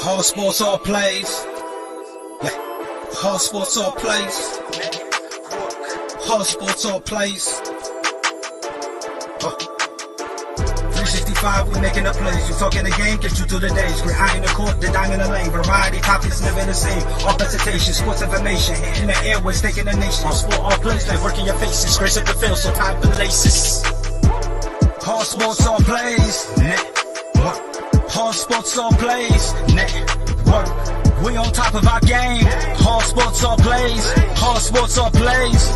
All sports, all plays. Yeah. All sports, all plays. All sports, all plays. 365, we making the plays. You talking the game, get you through the days. Great high in the court, the dime in the lane. Variety, topics, living the same. All presentation, sports information. Hitting the airways, taking the nation. All sport, all plays, like working your faces. Grace up the field, so tie the laces. All sports, all plays. Network. All sports, all plays. Network. We on top of our game. All sports, all plays. All sports, all plays.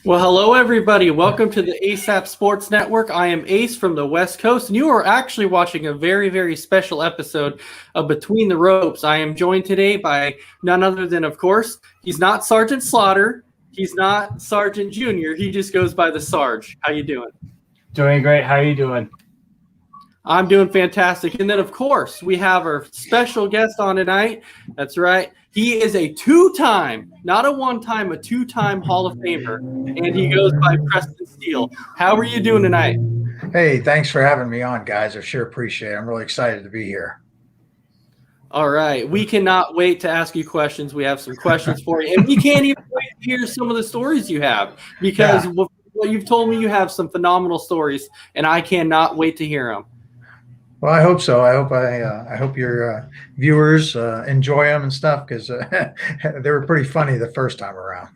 Well, hello, everybody. Welcome to the ASAP Sports Network. I am Ace from the West Coast, and you are actually watching a very, very special episode of Between the Ropes. I am joined today by none other than, of course, he's not Sergeant Slaughter. He's not Sergeant Junior. He just goes by the Sarge. How you doing? Doing great. How are you doing? I'm doing fantastic. And then, of course, we have our special guest on tonight. That's right. He is a two-time, not a one-time, a two-time Hall of Famer, and he goes by Preston Steele. How are you doing tonight? Hey, thanks for having me on, guys. I sure appreciate it. I'm really excited to be here. All right. We cannot wait to ask you questions. We have some questions for you, and we can't even wait to hear some of the stories you have because what you've told me, you have some phenomenal stories, and I cannot wait to hear them. Well, I hope so. I hope your viewers enjoy them and stuff because they were pretty funny the first time around.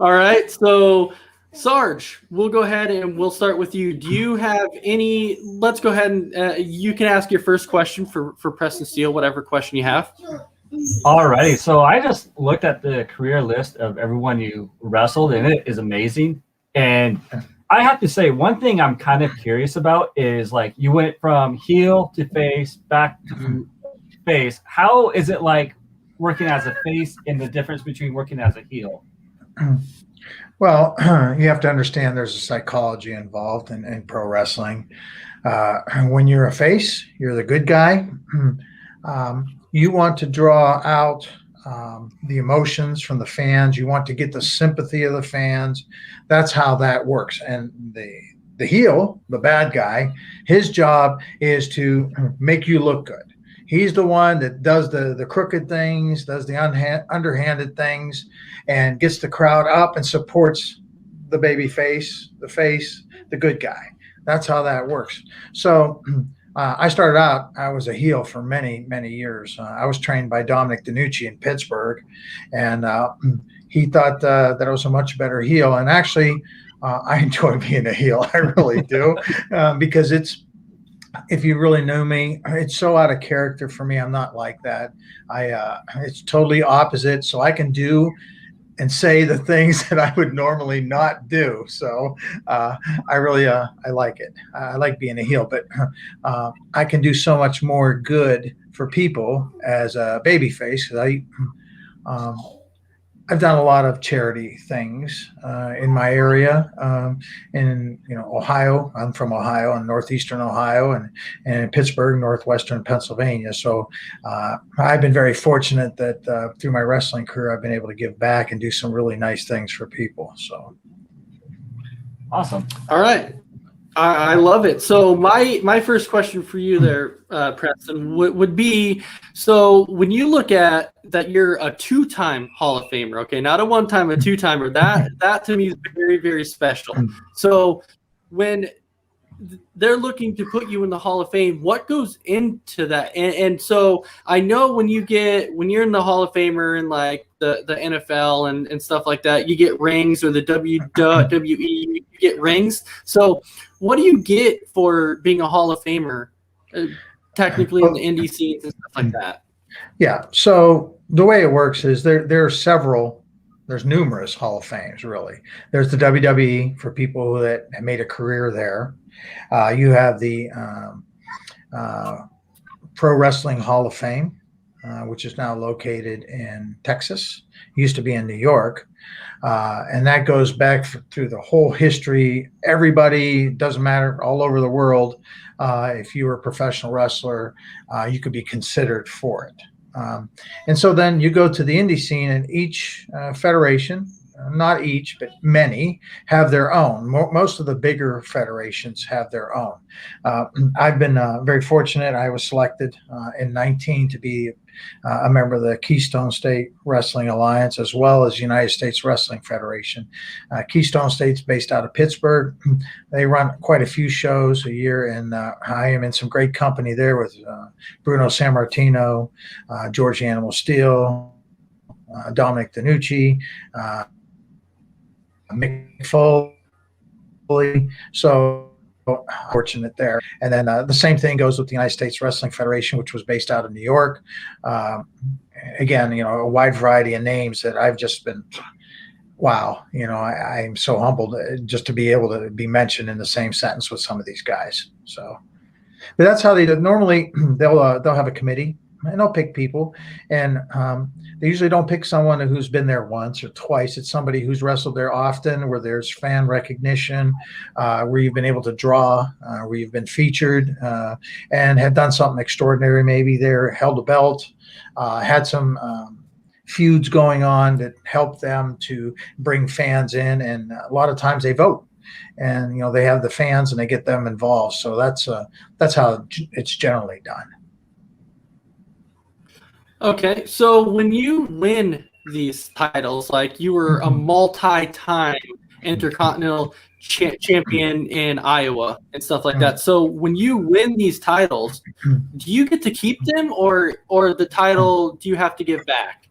All right. So, Sarge, we'll go ahead and we'll start with you. Do you have any? Let's go ahead and you can ask your first question for Preston Steele, whatever question you have. All righty. So I just looked at the career list of everyone you wrestled, and it is amazing. And I have to say, one thing I'm kind of curious about is, like, you went from heel to face, back to face. How is it like working as a face and the difference between working as a heel? Well, you have to understand there's a psychology involved in pro wrestling. When you're a face, you're the good guy. You want to draw out the emotions from the fans. You want to get the sympathy of the fans. That's how that works. And the heel, the bad guy, his job is to make you look good. He's the one that does the crooked things, does the underhanded things, and gets the crowd up and supports the baby face, the good guy. That's how that works. So I started out, I was a heel for many, many years. I was trained by Dominic DiNucci in Pittsburgh, and he thought that I was a much better heel. And actually, I enjoy being a heel. I really do, because if you really know me, it's so out of character for me. I'm not like that. It's totally opposite. So I can do and say the things that I would normally not do. So I really I like it. I like being a heel, but I can do so much more good for people as a baby face. I've done a lot of charity things in my area, in Ohio. I'm from Ohio, in northeastern Ohio, and in Pittsburgh, northwestern Pennsylvania. So I've been very fortunate that through my wrestling career, I've been able to give back and do some really nice things for people. So awesome. All right. I love it. So my first question for you there, Preston, would be, so when you look at that, you're a two-time Hall of Famer, okay? Not a one-time, a two-timer. That to me is very, very special. So when they're looking to put you in the Hall of Fame, what goes into that? And so I know when you're in the Hall of Famer and like the NFL and stuff like that, you get rings, or the WWE, you get rings. So what do you get for being a Hall of Famer, technically in the indie scenes and stuff like that? Yeah. So the way it works is there's numerous Hall of Fames, really. There's the WWE for people that have made a career there. You have the Pro Wrestling Hall of Fame, which is now located in Texas. Used to be in New York. And that goes back through the whole history. Everybody, doesn't matter, all over the world, if you were a professional wrestler, you could be considered for it. And so then you go to the indie scene, and each federation, not each, but many, have their own. Most of the bigger federations have their own. I've been very fortunate. I was selected in 19 to be a member of the Keystone State Wrestling Alliance, as well as United States Wrestling Federation. Keystone State's based out of Pittsburgh. They run quite a few shows a year, and I am in some great company there with Bruno Sammartino, George Animal Steele, Dominic Danucci, Mick Foley. So fortunate there. And then the same thing goes with the United States Wrestling Federation, which was based out of New York. Again, a wide variety of names that I've just been, wow, I'm so humbled just to be able to be mentioned in the same sentence with some of these guys. So, but that's how they do. Normally they'll have a committee, and they'll pick people, and they usually don't pick someone who's been there once or twice. It's somebody who's wrestled there often, where there's fan recognition, where you've been able to draw, where you've been featured, and have done something extraordinary. Maybe there, held a belt, had some feuds going on that help them to bring fans in, and a lot of times they vote. And they have the fans and they get them involved. So that's how it's generally done. Okay, so when you win these titles, like you were a multi-time intercontinental champion in Iowa and stuff like that. So when you win these titles, do you get to keep them, or the title do you have to give back?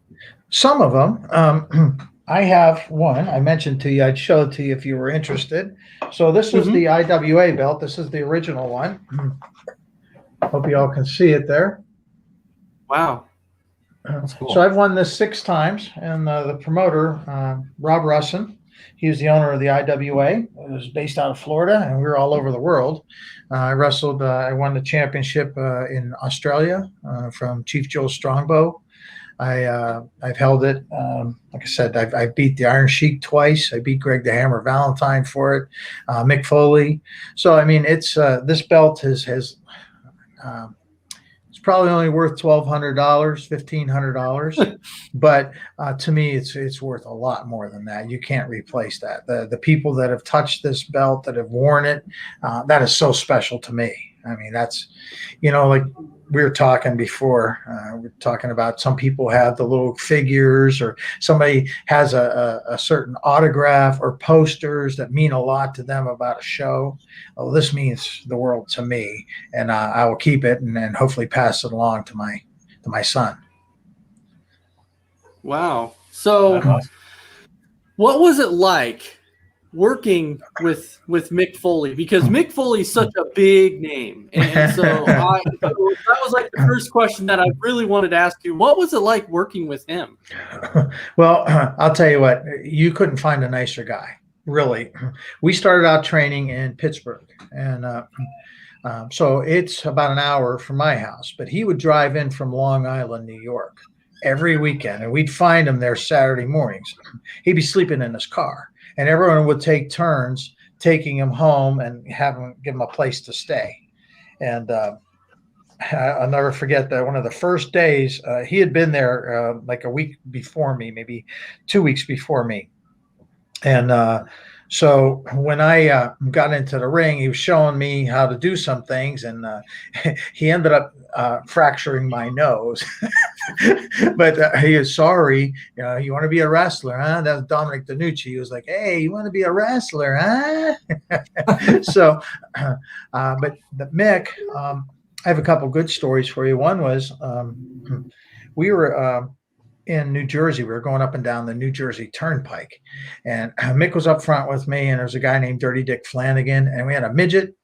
Some of them. I have one. I mentioned to you. I'd show it to you if you were interested. So this is the IWA belt. This is the original one. Hope you all can see it there. Wow. Cool. So I've won this 6 times, and the promoter, Rob Russin, he was the owner of the IWA. It was based out of Florida, and we were all over the world. I wrestled. I won the championship in Australia from Chief Joe Strongbow. I've held it. Like I said, I beat the Iron Sheik twice. I beat Greg the Hammer Valentine for it. Mick Foley. So I mean, it's this belt has it's probably only worth $1,200, $1,500, but to me, it's worth a lot more than that. You can't replace that. The people that have touched this belt, that have worn it, that is so special to me. I mean, that's, like we were talking before, we're talking about some people have the little figures, or somebody has a certain autograph or posters that mean a lot to them about a show. Oh, this means the world to me, and I will keep it and hopefully pass it along to my son. Wow. So what was it like working with Mick Foley? Because Mick Foley is such a big name, and so that was like the first question that I really wanted to ask you. What was it like working with him? Well, I'll tell you what, you couldn't find a nicer guy, really. We started out training in Pittsburgh, and so it's about an hour from my house, but he would drive in from Long Island, New York, every weekend, and we'd find him there Saturday mornings. He'd be sleeping in his car, and everyone would take turns taking him home and give him a place to stay. And I'll never forget that one of the first days, he had been there like a week before me, maybe 2 weeks before me. And so when I got into the ring, he was showing me how to do some things, and he ended up fracturing my nose. But he is sorry. You want to be a wrestler, huh? That was Dominic Danucci. He was like, "Hey, you want to be a wrestler, huh?" So, but Mick, I have a couple good stories for you. One was we were in New Jersey. We were going up and down the New Jersey Turnpike, and Mick was up front with me, and there was a guy named Dirty Dick Flanagan, and we had a midget.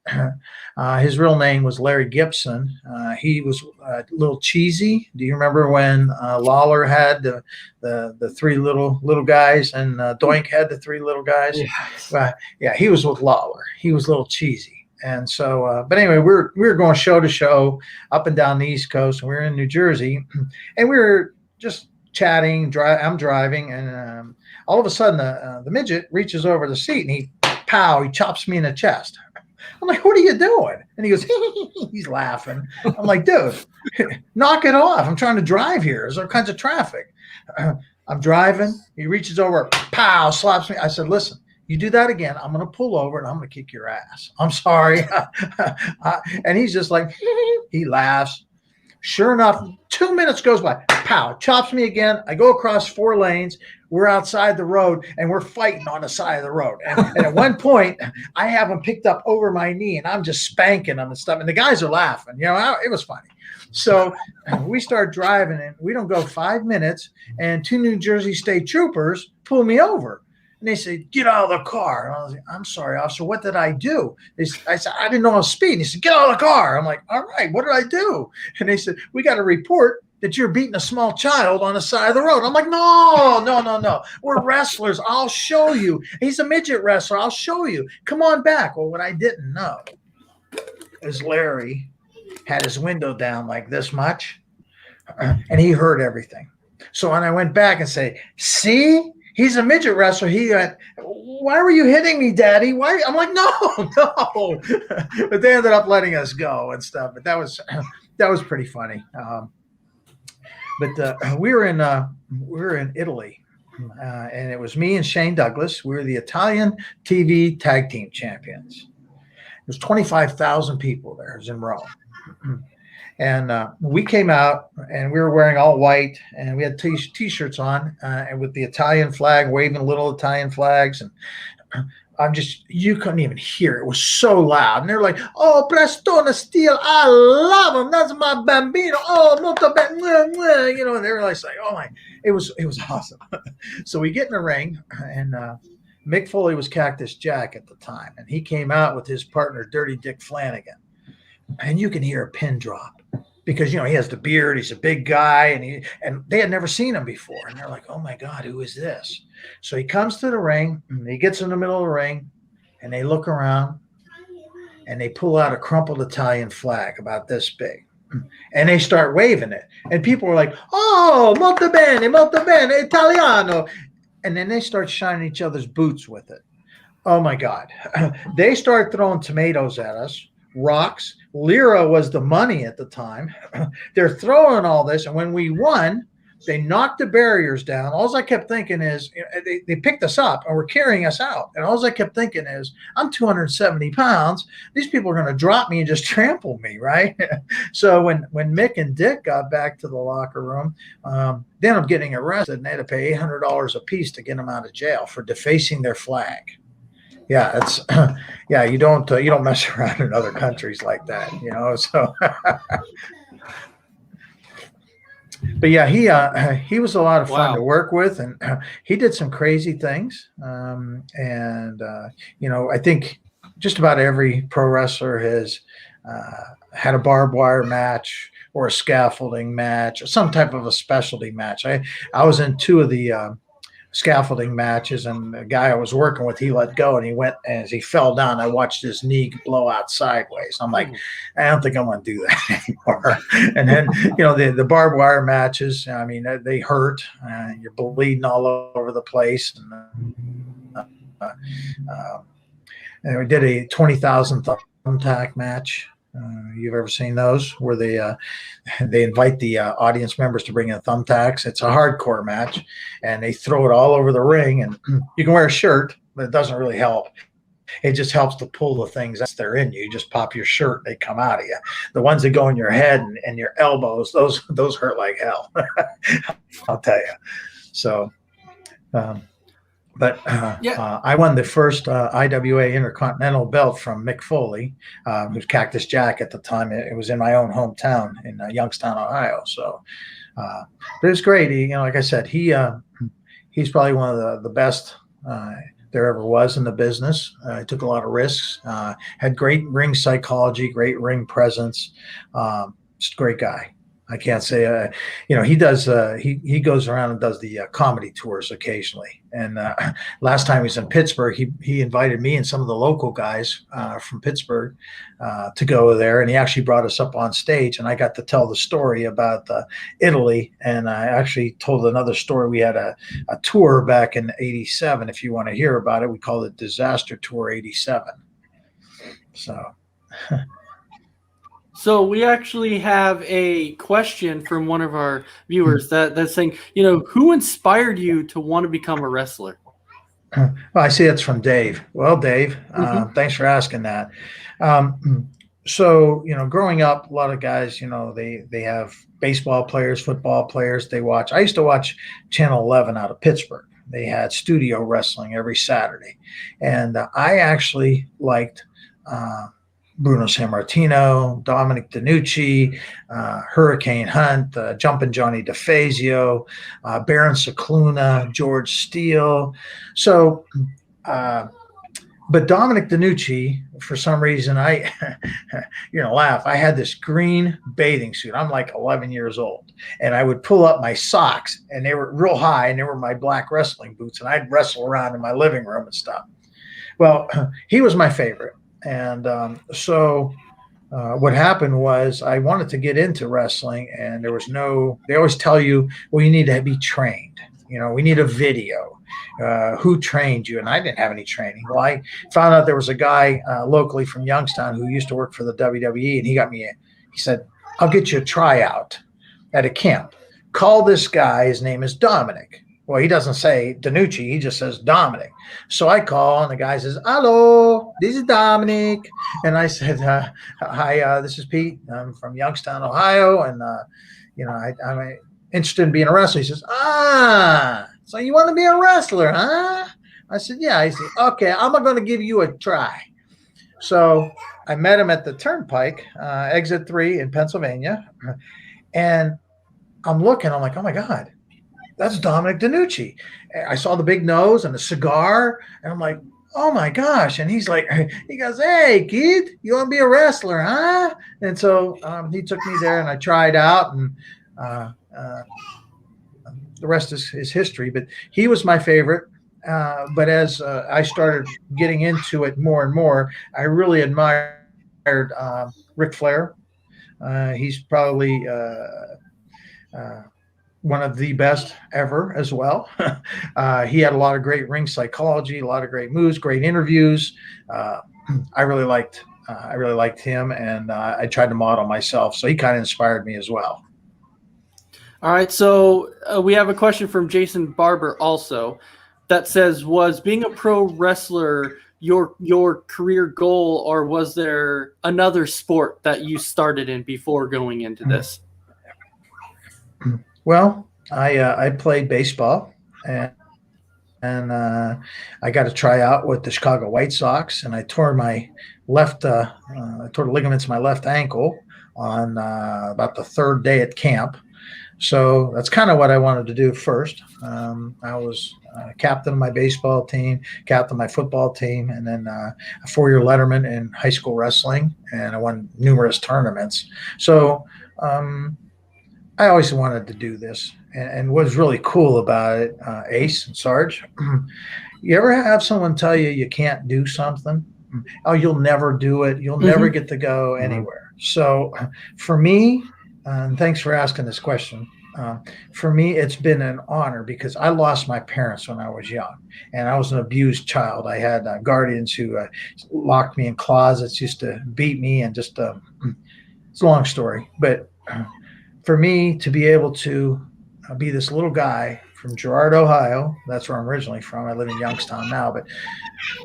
His real name was Larry Gibson. He was a little cheesy. Do you remember when Lawler had the 3 little guys, and Doink had the 3 little guys? Yes. Yeah, he was with Lawler. He was a little cheesy. And so, but anyway, we were going show to show up and down the East Coast, and we were in New Jersey, and we were just chatting. I'm driving, and all of a sudden, the midget reaches over the seat, and he chops me in the chest. I'm like, what are you doing? And he goes, he's laughing. I'm like, dude, knock it off. I'm trying to drive here. There's all kinds of traffic. I'm driving. He reaches over, slaps me. I said, listen, you do that again, I'm going to pull over and I'm going to kick your ass. I'm sorry. And he's just like, he laughs. Sure enough, 2 minutes goes by. Chops me again. I go across 4 lanes. We're outside the road and we're fighting on the side of the road. And at one point, I have him picked up over my knee and I'm just spanking him and stuff. And the guys are laughing. It was funny. So we start driving and we don't go 5 minutes and 2 New Jersey State troopers pull me over. And they say, get out of the car. And I was like, I'm sorry, officer, what did I do? I said, I didn't know I was speeding. He said, get out of the car. I'm like, all right, what did I do? And they said, we got a report that you're beating a small child on the side of the road. I'm like, no. We're wrestlers. I'll show you. He's a midget wrestler. I'll show you. Come on back. Well, what I didn't know is Larry had his window down like this much, and he heard everything. So when I went back and say, see, he's a midget wrestler. He went, why were you hitting me, Daddy? Why? I'm like, no. But they ended up letting us go and stuff. But that was pretty funny. But we were in Italy, and it was me and Shane Douglas. We were the Italian TV tag team champions. There's 25,000 people there. It was in Rome. And we came out and we were wearing all white and we had t-shirts on and with the Italian flag, waving little Italian flags. And you couldn't even hear it. It was so loud. And they're like, oh, preston, steele, I love him. That's my bambino. Oh, molto bene. And they were like, oh my, it was awesome. So we get in the ring and Mick Foley was Cactus Jack at the time. And he came out with his partner, Dirty Dick Flanagan. And you can hear a pin drop because, he has the beard. He's a big guy and they had never seen him before. And they're like, oh my God, who is this? So he comes to the ring and he gets in the middle of the ring and they look around and they pull out a crumpled Italian flag about this big and they start waving it. And people were like, oh, molto bene, Italiano. And then they start shining each other's boots with it. Oh my God. They start throwing tomatoes at us. Rocks. Lira was the money at the time. They're throwing all this, and when we won, they knocked the barriers down. All I kept thinking is, they picked us up and were carrying us out, and all I kept thinking is, I'm 270 pounds. These people are going to drop me and just trample me, right? So when Mick and Dick got back to the locker room, they ended up getting arrested, and they had to pay $800 a piece to get them out of jail for defacing their flag. Yeah, it's you don't mess around in other countries like that, So, but yeah, he was a lot of fun to work with, and he did some crazy things. I think just about every pro wrestler has had a barbed wire match or a scaffolding match or some type of a specialty match. I was in 2 of the scaffolding matches, and the guy I was working with, he let go and he went, and as he fell down, I watched his knee blow out sideways. I'm like, I don't think I'm going to do that anymore. And then, the barbed wire matches, I mean, they hurt. You're bleeding all over the place. And we did a 20,000 thumbtack match. You've ever seen those where they invite the audience members to bring in thumbtacks? It's a hardcore match, and they throw it all over the ring. And you can wear a shirt, but it doesn't really help. It just helps to pull the things that's there in you. You just pop your shirt, they come out of you. The ones that go in your head and your elbows, those hurt like hell. I'll tell you. So. I won the first IWA Intercontinental belt from Mick Foley, who's Cactus Jack at the time. It was in my own hometown in Youngstown, Ohio. So, but it was great. Like I said, he's probably one of the best there ever was in the business. He took a lot of risks, had great ring psychology, great ring presence. Just a great guy. I can't say, he does, he goes around and does the comedy tours occasionally. And last time he was in Pittsburgh, he invited me and some of the local guys from Pittsburgh to go there. And he actually brought us up on stage, and I got to tell the story about Italy. And I actually told another story. We had a tour back in '87. If you want to hear about it, we called it Disaster Tour '87. So. So we actually have a question from one of our viewers that's saying, who inspired you to want to become a wrestler? Well, I see it's from Dave. Well, Dave, thanks for asking that. So, growing up, a lot of guys, they have baseball players, football players they watch. I used to watch Channel 11 out of Pittsburgh. They had studio wrestling every Saturday. And I actually liked Bruno Sammartino, Dominic DeNucci, Hurricane Hunt, Jumpin' Johnny DeFazio, Baron Cicluna, George Steele. So, but Dominic DeNucci, for some reason, you're gonna laugh. I had this green bathing suit. I'm like 11 years old, and I would pull up my socks, and they were real high, and they were my black wrestling boots, and I'd wrestle around in my living room and stuff. Well, he was my favorite. And so what happened was I wanted to get into wrestling, and they always tell you, well, you need to be trained. We need a video. Who trained you? And I didn't have any training. Well, I found out there was a guy locally from Youngstown who used to work for the WWE, and he said, I'll get you a tryout at a camp. Call this guy. His name is Dominic. Well, he doesn't say DeNucci. He just says Dominic. So I call, and the guy says, hello, this is Dominic. And I said, hi, this is Pete. I'm from Youngstown, Ohio. And, I'm interested in being a wrestler. He says, so you want to be a wrestler, huh? I said, yeah. He said, okay, I'm going to give you a try. So I met him at the Turnpike, exit 3 in Pennsylvania. And I'm looking, I'm like, oh my God. That's Dominic DeNucci. I saw the big nose and the cigar, and I'm like, oh my gosh. And he goes, hey, kid, you want to be a wrestler, huh? And so he took me there, and I tried out, and the rest is history. But he was my favorite. But as I started getting into it more and more, I really admired Ric Flair. He's probably one of the best ever as well. He had a lot of great ring psychology, a lot of great moves, great interviews. I really liked him, and I tried to model myself. So he kind of inspired me as well. All right. So we have a question from Jason Barber also that says, was being a pro wrestler your career goal, or was there another sport that you started in before going into this? Well, I played baseball, and I got to try out with the Chicago White Sox, and I tore my I tore the ligaments in my left ankle on about the third day at camp. So that's kind of what I wanted to do first. I was captain of my baseball team, captain of my football team, and then a 4-year letterman in high school wrestling, and I won numerous tournaments. So I always wanted to do this. And what's really cool about it, Ace and Sarge, you ever have someone tell you can't do something? Oh, you'll never do it. You'll never get to go anywhere. So for me, and thanks for asking this question. For me, it's been an honor because I lost my parents when I was young, and I was an abused child. I had guardians who locked me in closets, used to beat me, and just it's a long story. But for me to be able to be this little guy from Girard, Ohio, that's where I'm originally from. I live in Youngstown now, but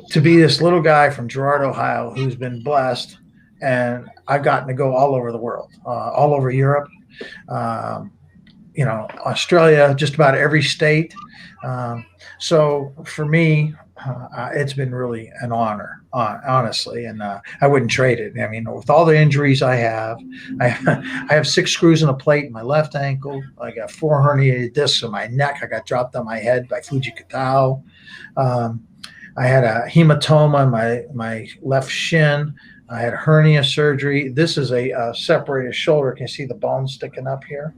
to be this little guy from Girard, Ohio, who's been blessed, and I've gotten to go all over the world, all over Europe, Australia, just about every state. So for me, it's been really an honor, honestly, and I wouldn't trade it. I mean, with all the injuries I have 6 screws and a plate in my left ankle. I got 4 herniated discs in my neck. I got dropped on my head by Fuji Katao. I had a hematoma in my left shin. I had hernia surgery. This is a separated shoulder. Can you see the bone sticking up here?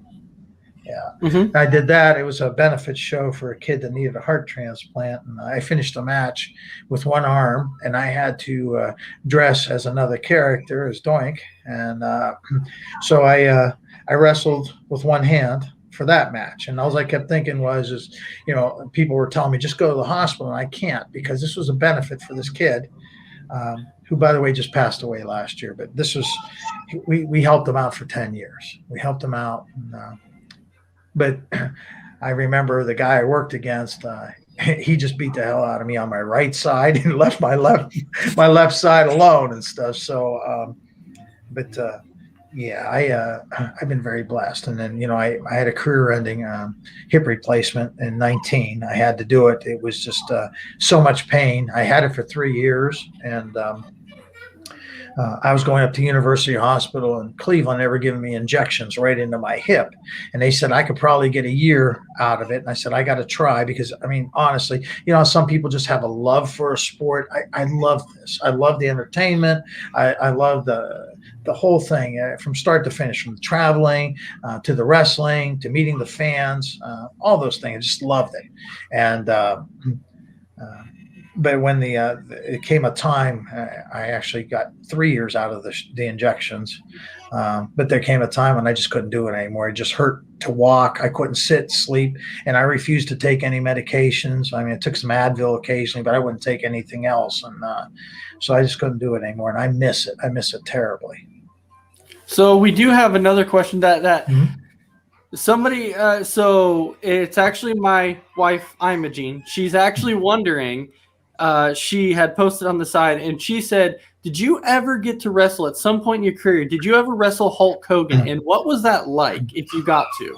Yeah. Mm-hmm. I did that. It was a benefit show for a kid that needed a heart transplant. And I finished the match with one arm, and I had to dress as another character, as Doink. And so I wrestled with one hand for that match. And all I kept thinking was, people were telling me, just go to the hospital. And I can't, because this was a benefit for this kid, who, by the way, just passed away last year. But this was, we helped him out for 10 years. We helped him out. But I remember the guy I worked against, he just beat the hell out of me on my right side and left my left side alone and stuff. So, I've been very blessed. And then, I had a career-ending hip replacement in 19. I had to do it. It was just so much pain. I had it for 3 years, and I was going up to University Hospital in Cleveland. They were giving me injections right into my hip. And they said I could probably get a year out of it. And I said, I got to try, because, honestly, some people just have a love for a sport. I love this. I love the entertainment. I love the whole thing, from start to finish, from the traveling to the wrestling to meeting the fans, all those things. I just loved it. And but when it came a time, I actually got 3 years out of the injections. But there came a time when I just couldn't do it anymore. It just hurt to walk. I couldn't sit, sleep, and I refused to take any medications. I took some Advil occasionally, but I wouldn't take anything else. And so I just couldn't do it anymore. And I miss it. I miss it terribly. So we do have another question that Mm-hmm. somebody, so it's actually my wife, Imogene. She's actually wondering, she had posted on the side, and she said, did you ever get to wrestle at some point in your career? Did you ever wrestle Hulk Hogan? And what was that like, if you got to?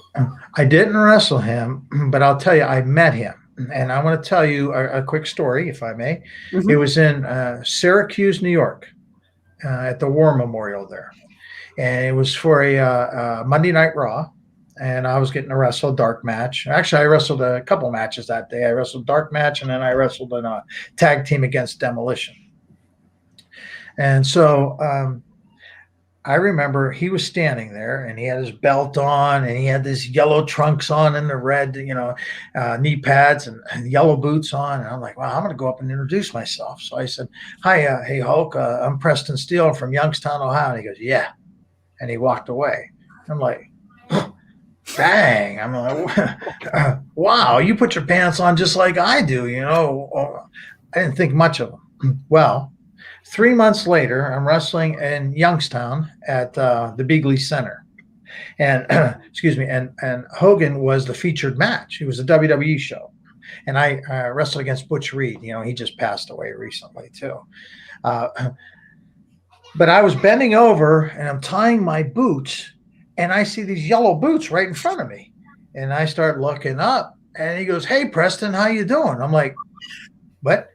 I didn't wrestle him, but I'll tell you, I met him. And I want to tell you a quick story, if I may. Mm-hmm. It was in Syracuse, New York, at the War Memorial there. And it was for a Monday Night Raw. And I was getting to wrestle a dark match. Actually, I wrestled a couple matches that day. I wrestled a dark match, and then I wrestled in a tag team against Demolition. And so I remember he was standing there, and he had his belt on, and he had these yellow trunks on and the red, knee pads and yellow boots on. And I'm like, wow, I'm going to go up and introduce myself. So I said, hi, hey, Hulk, I'm Preston Steele from Youngstown, Ohio. And he goes, yeah. And he walked away. I'm like, dang, I'm like, wow, you put your pants on just like I do, I didn't think much of him. Well, 3 months later, I'm wrestling in Youngstown at the Beagley Center. And, excuse me, and Hogan was the featured match. It was a WWE show. And I wrestled against Butch Reed. He just passed away recently, too. But I was bending over, and I'm tying my boots, and I see these yellow boots right in front of me. And I start looking up, and he goes, hey, Preston, how you doing? I'm like, what?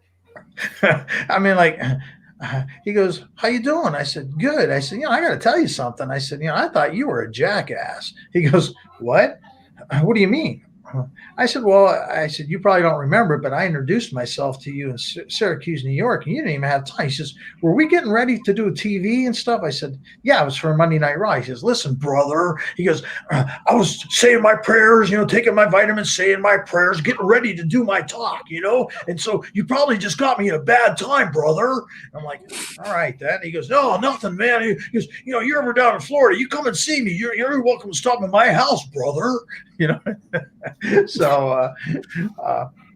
He goes, how you doing? I said, good. I said, I got to tell you something. I said, I thought you were a jackass. He goes, what? What do you mean? I said, you probably don't remember, but I introduced myself to you in Syracuse, New York, and you didn't even have time. He says, were we getting ready to do a TV and stuff? I said, yeah, it was for Monday Night Raw. He says, listen, brother. He goes, I was saying my prayers, taking my vitamins, saying my prayers, getting ready to do my talk, and so you probably just got me at a bad time, brother. I'm like, all right, then. He goes, no, nothing, man. He goes, you're ever down in Florida, you come and see me. You're welcome to stop at my house, brother. So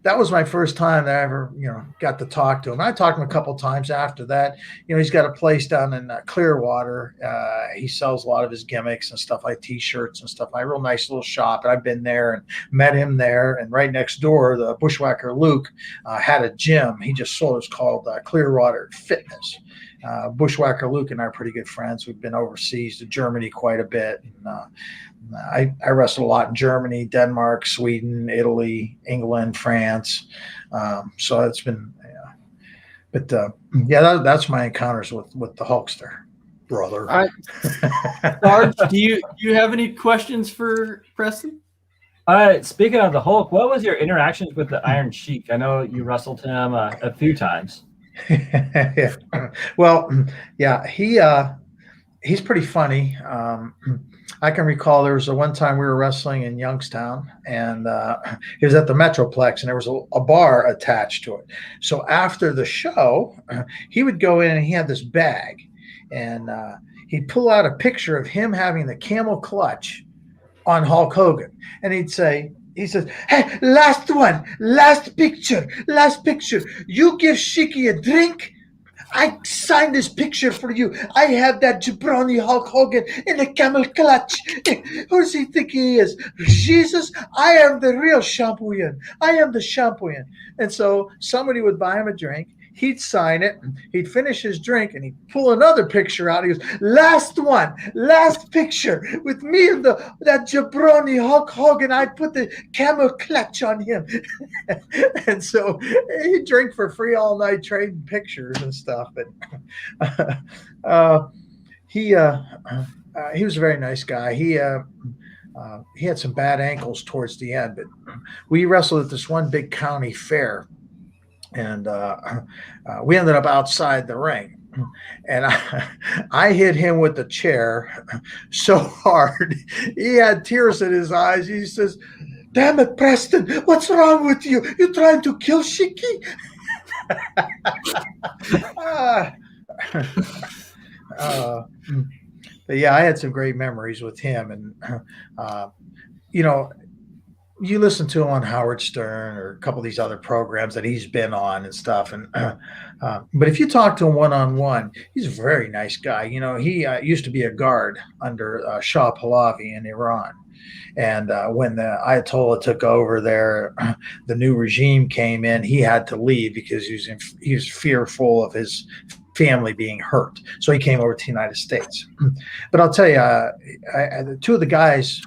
that was my first time that I ever, got to talk to him. I talked to him a couple of times after that. He's got a place down in Clearwater. He sells a lot of his gimmicks and stuff, like T-shirts and stuff. A real nice little shop. And I've been there and met him there. And right next door, the Bushwhacker Luke had a gym. He just sold. It's called Clearwater Fitness. Bushwhacker Luke and I are pretty good friends. We've been overseas to Germany quite a bit. And, I wrestled a lot in Germany, Denmark, Sweden, England, France. So it's been, that's my encounters with the Hulkster, brother. All right. Sarge, do you have any questions for Preston? Speaking of the Hulk, what was your interactions with the Iron Sheik? I know you wrestled him a few times. Yeah. Well, yeah, he's pretty funny. I can recall there was a one time we were wrestling in Youngstown, and he was at the Metroplex, and there was a bar attached to it. So after the show, he would go in and he had this bag, and he'd pull out a picture of him having the camel clutch on Hulk Hogan, and he says, "Hey, last one, last picture, last picture. You give Shiki a drink, I signed this picture for you. I have that jabroni Hulk Hogan in the camel clutch. Who does he think he is? Jesus, I am the real champion. I am the champion." And so somebody would buy him a drink. He'd sign it. He'd finish his drink, and he'd pull another picture out. He goes, "Last one, last picture with me and that jabroni Hulk Hogan. I put the camel clutch on him." And so he'd drink for free all night, trading pictures and stuff. But he was a very nice guy. He had some bad ankles towards the end, but we wrestled at this one big county fair. And we ended up outside the ring, and I hit him with the chair so hard he had tears in his eyes. He says, "Damn it, Preston, what's wrong with you? You trying to kill Shiki?" But yeah, I had some great memories with him, and you listen to him on Howard Stern or a couple of these other programs that he's been on and stuff. And but if you talk to him one-on-one, he's a very nice guy. He used to be a guard under Shah Pahlavi in Iran. And when the Ayatollah took over there, the new regime came in, he had to leave because he was fearful of his family being hurt. So he came over to the United States. But I'll tell you, two of the guys,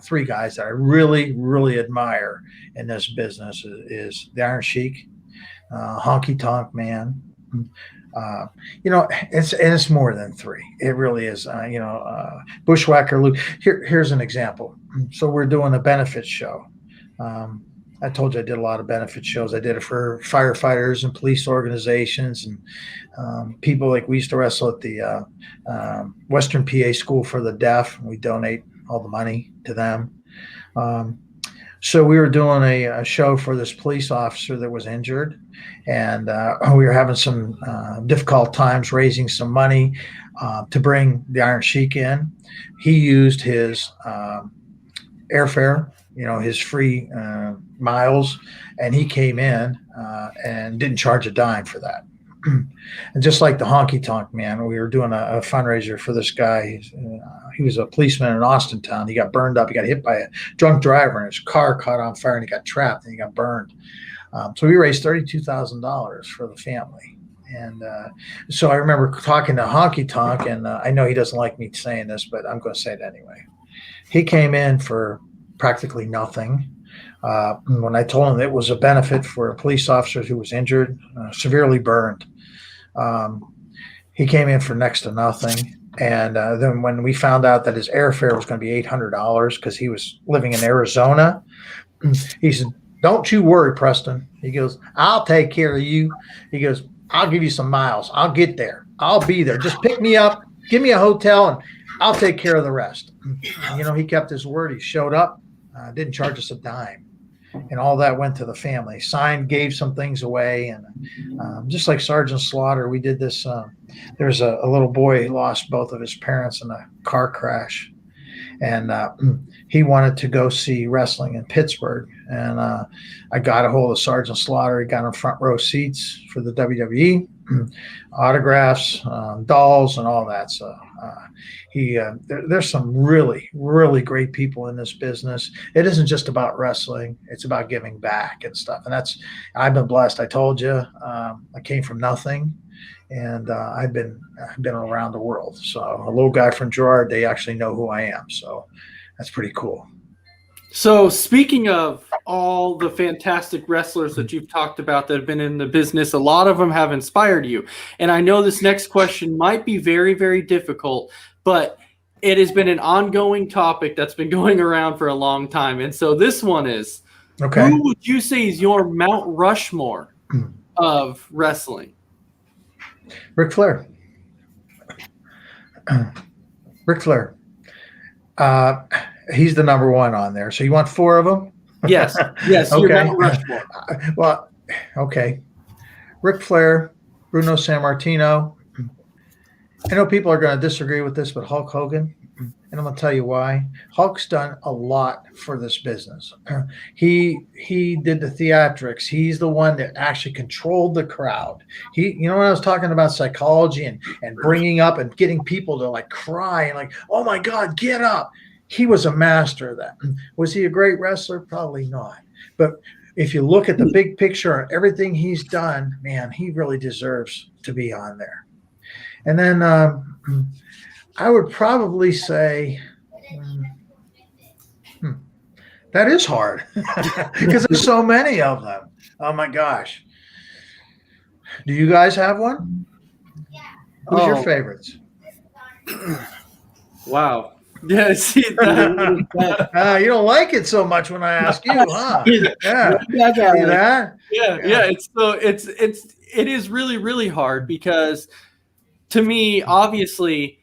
three guys that I really, really admire in this business is the Iron Sheik, Honky Tonk Man. It's more than three. It really is. Bushwhacker Luke. Here's an example. So we're doing a benefit show. I told you I did a lot of benefit shows. I did it for firefighters and police organizations and people. Like we used to wrestle at the Western PA School for the Deaf. We donate all the money to them. So we were doing a show for this police officer that was injured, and we were having some difficult times raising some money to bring the Iron Sheik in. He used his airfare, his free miles, and he came in and didn't charge a dime for that. And just like the Honky Tonk Man, we were doing a fundraiser for this guy. He was a policeman in Austintown. He got burned up. He got hit by a drunk driver, and his car caught on fire, and he got trapped, and he got burned. So we raised $32,000 for the family. And so I remember talking to Honky Tonk, and I know he doesn't like me saying this, but I'm going to say it anyway. He came in for practically nothing. When I told him it was a benefit for a police officer who was injured, severely burned, he came in for next to nothing. And then when we found out that his airfare was going to be $800 because he was living in Arizona, he said, "Don't you worry, Preston." He goes, "I'll take care of you." He goes, "I'll give you some miles. I'll get there. I'll be there. Just pick me up, give me a hotel, and I'll take care of the rest." And, he kept his word. He showed up, didn't charge us a dime. And all that went to the family. Signed, gave some things away. And just like Sergeant Slaughter, we did this. There's a little boy who lost both of his parents in a car crash. And he wanted to go see wrestling in Pittsburgh. And I got a hold of Sergeant Slaughter. He got him front row seats for the WWE, autographs, dolls, and all that. So there's some really, really great people in this business. It isn't just about wrestling. It's about giving back and stuff. And I've been blessed. I told you, I came from nothing. And I've been around the world. So a little guy from Girard, they actually know who I am. So that's pretty cool. So speaking of all the fantastic wrestlers that you've talked about that have been in the business, a lot of them have inspired you. And I know this next question might be very, very difficult, but it has been an ongoing topic that's been going around for a long time. And so this one is, okay, who would you say is your Mount Rushmore of wrestling? Ric Flair. Ric Flair. He's the number one on there. So you want four of them? Yes. Yes. You're Okay. Mount Rushmore. Well, okay. Ric Flair, Bruno Sammartino. I know people are going to disagree with this, but Hulk Hogan, and I'm going to tell you why. Hulk's done a lot for this business. He did the theatrics. He's the one that actually controlled the crowd. When I was talking about psychology and bringing up and getting people to like cry and like, oh my God, get up. He was a master of that. Was he a great wrestler? Probably not. But if you look at the big picture and everything he's done, man, he really deserves to be on there. And then I would probably say that is hard because there's so many of them. Oh my gosh. Do you guys have one? Who's your favorites? Wow. Yeah, see that. You don't like it so much when I ask you, huh? Yeah. See that? Yeah. It is really, really hard because to me, obviously,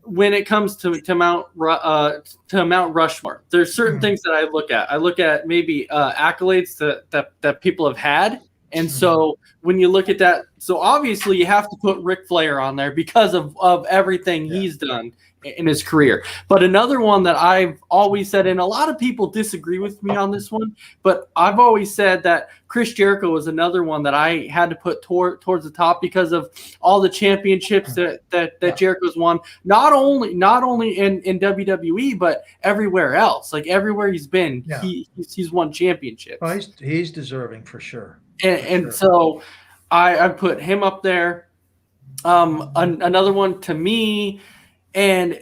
when it comes to Mount Rushmore, there's certain things that I look at. I look at maybe accolades that people have had. And so when you look at that, so obviously you have to put Ric Flair on there because of everything he's done in his career. But another one that I've always said, and a lot of people disagree with me on this one, but I've always said that Chris Jericho was another one that I had to put towards the top because of all the championships that Jericho's won, not only in WWE, but everywhere else. Like everywhere he's been, he's won championships. Well, he's deserving for sure. And so I put him up there. Another one to me, and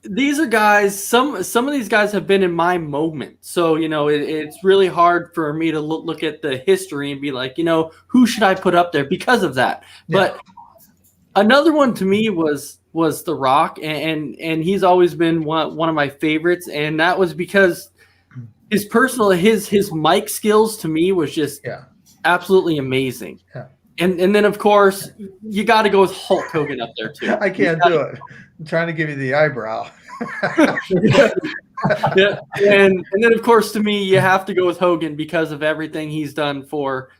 these are guys, some of these guys have been in my moment. So, it's really hard for me to look at the history and be like, who should I put up there because of that? Yeah. But another one to me was The Rock, and he's always been one of my favorites. And that was because his mic skills to me was just absolutely amazing. Yeah. And then, of course, you got to go with Hulk Hogan up there, too. I can't do it. I'm trying to give you the eyebrow. Yeah. And then, of course, to me, you have to go with Hogan because of everything he's done for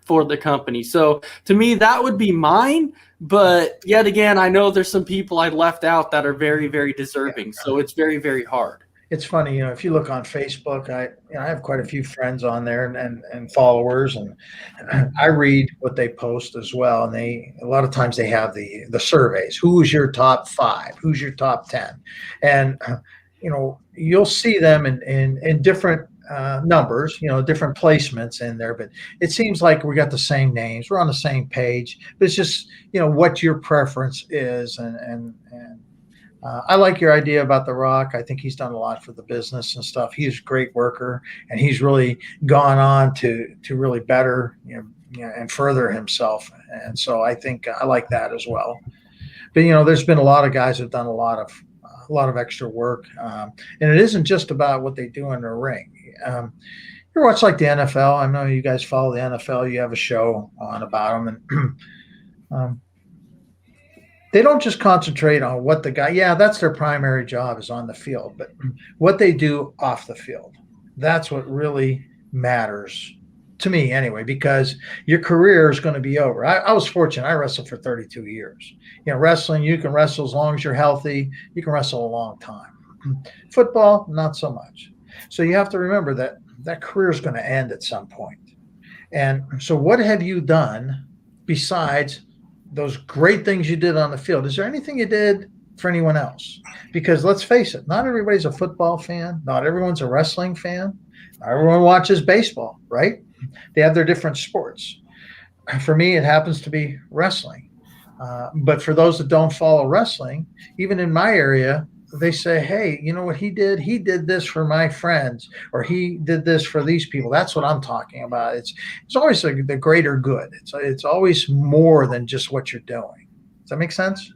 the company. So, to me, that would be mine. But yet again, I know there's some people I left out that are very, very deserving. So, it's very, very hard. It's funny, if you look on Facebook, I have quite a few friends on there and followers, and I read what they post as well. And a lot of times they have the surveys. Who's your top 5? Who's your top 10? And you'll see them in different numbers, different placements in there. But it seems like we got the same names. We're on the same page. But it's just what your preference is, and I like your idea about The Rock. I think he's done a lot for the business and stuff. He's a great worker, and he's really gone on to really better, and further himself. And so I think I like that as well. But there's been a lot of guys who've done a lot of extra work, and it isn't just about what they do in the ring. You ever watch like the NFL? I know you guys follow the NFL. You have a show on about them, and they don't just concentrate on what the guy, that's their primary job is on the field, but what they do off the field, that's what really matters to me anyway, because your career is going to be over. I was fortunate. I wrestled for 32 years. Wrestling, you can wrestle as long as you're healthy. You can wrestle a long time. Football, not so much. So you have to remember that career is going to end at some point. And so what have you done besides those great things you did on the field? Is there anything you did for anyone else? Because let's face it, not everybody's a football fan. Not everyone's a wrestling fan. Not everyone watches baseball, right? They have their different sports. For me, it happens to be wrestling. But for those that don't follow wrestling, even in my area, they say, hey, you know what he did? He did this for my friends, or he did this for these people. That's what I'm talking about. It's always the greater good. It's always more than just what you're doing. Does that make sense?